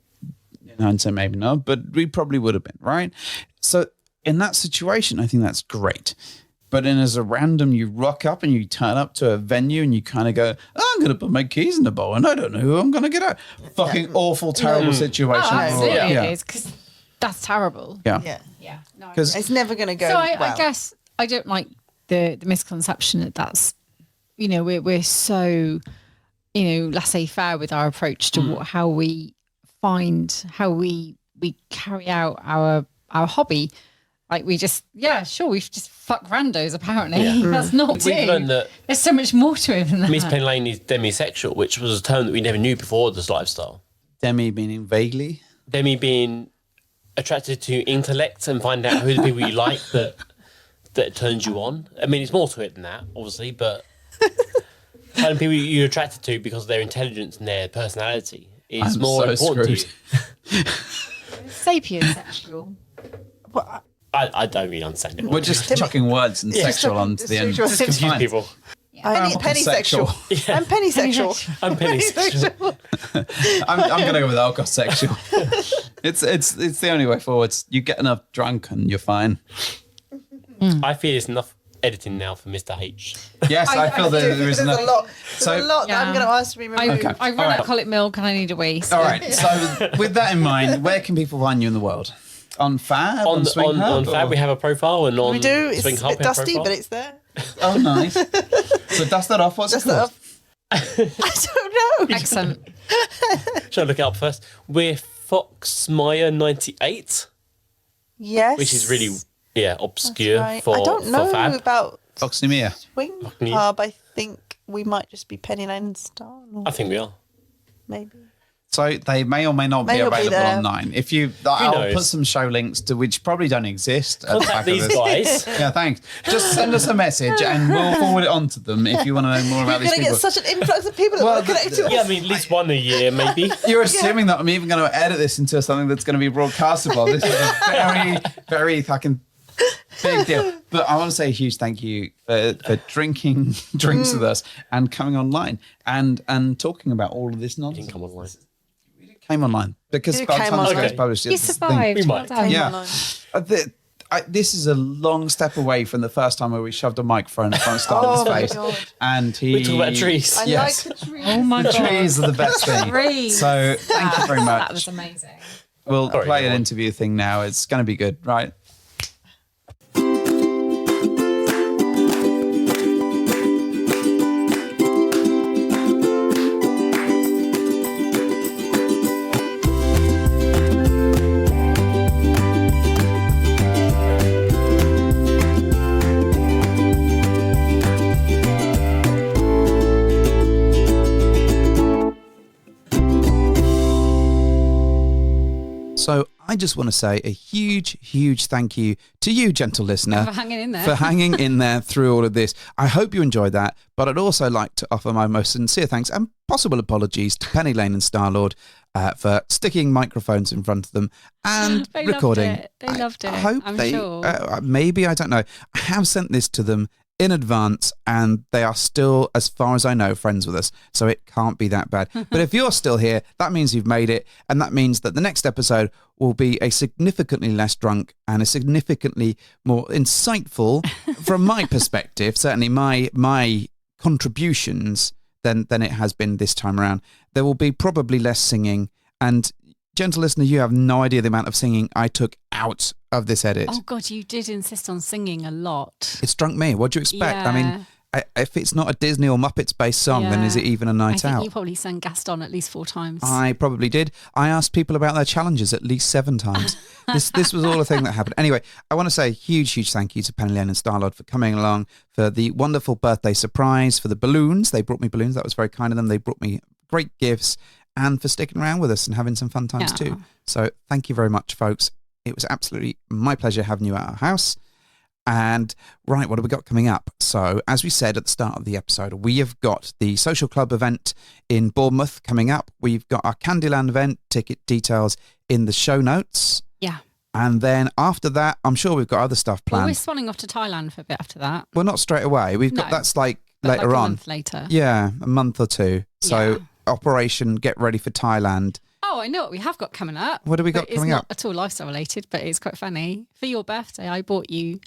In hindsight, maybe not, but we probably would have been, right? So in that situation, I think that's great. But in as a random, you rock up and you turn up to a venue and you kind of go, I'm going to put my keys in the bowl and I don't know who I'm going to get out. Fucking awful, terrible situation. Oh, absolutely Yeah. it is, because that's terrible. Yeah. Yeah. Yeah. No, I 'Cause- It's never going to go So I well. guess I don't like the misconception that that's, you know, we're so, you know, laissez-faire with our approach to how we carry out our hobby. Like we just, we just fuck randos apparently. Yeah. That's not We've learned it. that There's so much more to it than that. Miss Pennylane is demisexual, which was a term that we never knew before this lifestyle. Demi meaning vaguely. Demi being attracted to intellect and find out who the people you like that turns you on. I mean, it's more to it than that, obviously, but finding people you're attracted to because of their intelligence and their personality is I'm more so important screwed. to you. Sapiosexual. I don't really understand it. We're just chucking words and sexual onto the end. Sexual. It's confuse fine. people. Penny-sexual. I'm penny-sexual. I'm pennisexual. I'm going to go with alcohol-sexual. It's the only way forward. You get enough drunk and you're fine. I feel there's enough editing now for Mr. H. Yes, I feel that there is There's enough. a lot. So- There's a lot that I'm Yeah. going to ask to be removed. I run alcoholic milk and I need a wee. So. All right. So with that in mind, where can people find you in the world? On Fab? On Swing on Hub, Fab, or- we have a profile, and on We do. It's Swing a Hub, bit we have a dusty, profile. but it's there. Oh, nice. So dust that off. What's Dust it that called? off. I don't know. Excellent. Should I look it up first? We're Foxmeyer98, Yes. which is really obscure Right. for I don't know for Fab. about Foxney Swing Mia. Hub. I think we might just be Pennylane and Starlord. I think we are. Maybe. So they may or may not May be not be available there. online. If you, I'll knows? put some show links to which probably don't exist. At the back Contact of these this. guys. Yeah, thanks. Just send us a message and we'll forward it on to them if you want to know more about You're these going to people. get such an influx of people that Well, want to connect to us. Yeah, I mean, at least one a year, maybe. You're assuming that I'm even going to edit this into something that's going to be broadcastable. This is a very, very fucking big deal. But I want to say a huge thank you for drinking drinks with us and coming online and talking about all of this nonsense. Didn't come online. Came online because It by the came time this online. gets published, You it's the thing. survived. We Well might. done. Yeah. Online. This is a long step away from the first time where we shoved a microphone in front of Oh Starland's my face, God. and he. We talk about trees. I Yes. like the trees. Oh my The god. trees are the best thing. Trees. So thank you very much. That was amazing. We'll Sorry, play an everyone. interview thing now. It's going to be good, right? So I just want to say a huge, huge thank you to you, gentle listener, For hanging in there. for hanging in there through all of this. I hope you enjoyed that, but I'd also like to offer my most sincere thanks and possible apologies to Pennylane and Starlord for sticking microphones in front of them and They loved recording. it. They loved it, I hope I'm they, sure. maybe, I don't know. I have sent this to them in advance and they are still, as far as I know, friends with us. So it can't be that bad. But if you're still here, that means you've made it. And that means that the next episode will be a significantly less drunk and a significantly more insightful, from my perspective, certainly my contributions than it has been this time around. There will be probably less singing. And gentle listener, you have no idea the amount of singing I took out of this edit. Oh God, you did insist on singing a lot. It's drunk me. What do you expect? I Yeah. mean, if it's not a Disney or Muppets based song, then Yeah. is it even a I night think out? you probably sang Gaston at least 4 times. I probably did. I asked people about their challenges at least 7 times. This was all a thing that happened. Anyway, I want to say a huge, huge thank you to Pennylane and Starlord for coming along, for the wonderful birthday surprise, for the balloons. They brought me balloons. That was very kind of them. They brought me great gifts. and for sticking around with us and having some fun times Yeah. too. So thank you very much, folks. It was absolutely my pleasure having you at our house. And right, what have we got coming up? So as we said at the start of the episode, we have got the Social Club event in Bournemouth coming up. We've got our Candyland event, ticket details in the show notes. Yeah. And then after that, I'm sure we've got other stuff Well, planned. we're swanning off to Thailand for a bit after that. Well, not straight away. We've got No. that's like But later like a on. month later. Yeah, a month or two. So Yeah. Operation Get Ready for Thailand. Oh, I know what we have got coming up. What do we But got coming up? It's not at all lifestyle related, but it's quite funny. For your birthday, I bought you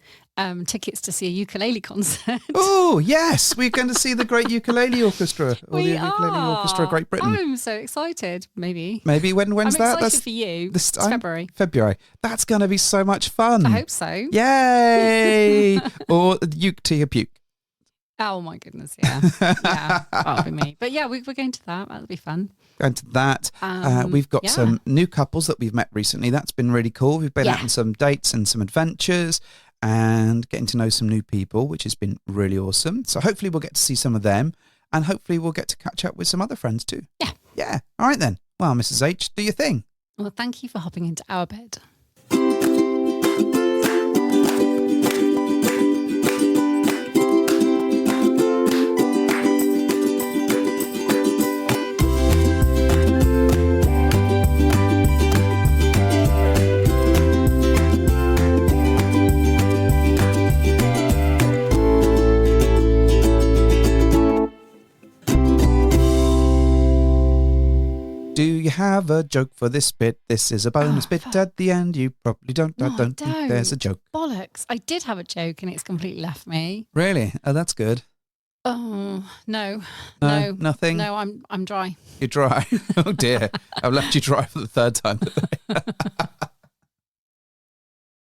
tickets to see a ukulele concert. Oh, yes. We're going to see the Great Ukulele Orchestra. Or the We Ukulele Orchestra of Great Britain. I'm so excited. Maybe. Maybe when's I'm that? excited for you. this It's February. February. That's going to be so much fun. I hope so. Yay! Or uke to your puke. Oh my goodness, yeah. Yeah, that'll be me. But yeah, we're going to that. That'll be fun. Going to that. We've got yeah. some new couples that we've met recently. That's been really cool. We've been Yeah. out on some dates and some adventures and getting to know some new people, which has been really awesome. So hopefully we'll get to see some of them and hopefully we'll get to catch up with some other friends too. Yeah. Yeah. All right then. Well, Mrs. H, do your thing. Well, thank you for hopping into our bed. Do you have a joke for this bit? This is a bonus Oh, bit fuck. at the end. You probably don't. I No, I don't think there's a joke. Bollocks. I did have a joke and it's completely left me. Really? Oh, that's good. Oh, no. No, No. nothing. No, I'm dry. You're dry. Oh dear. I've left you dry for the third time today.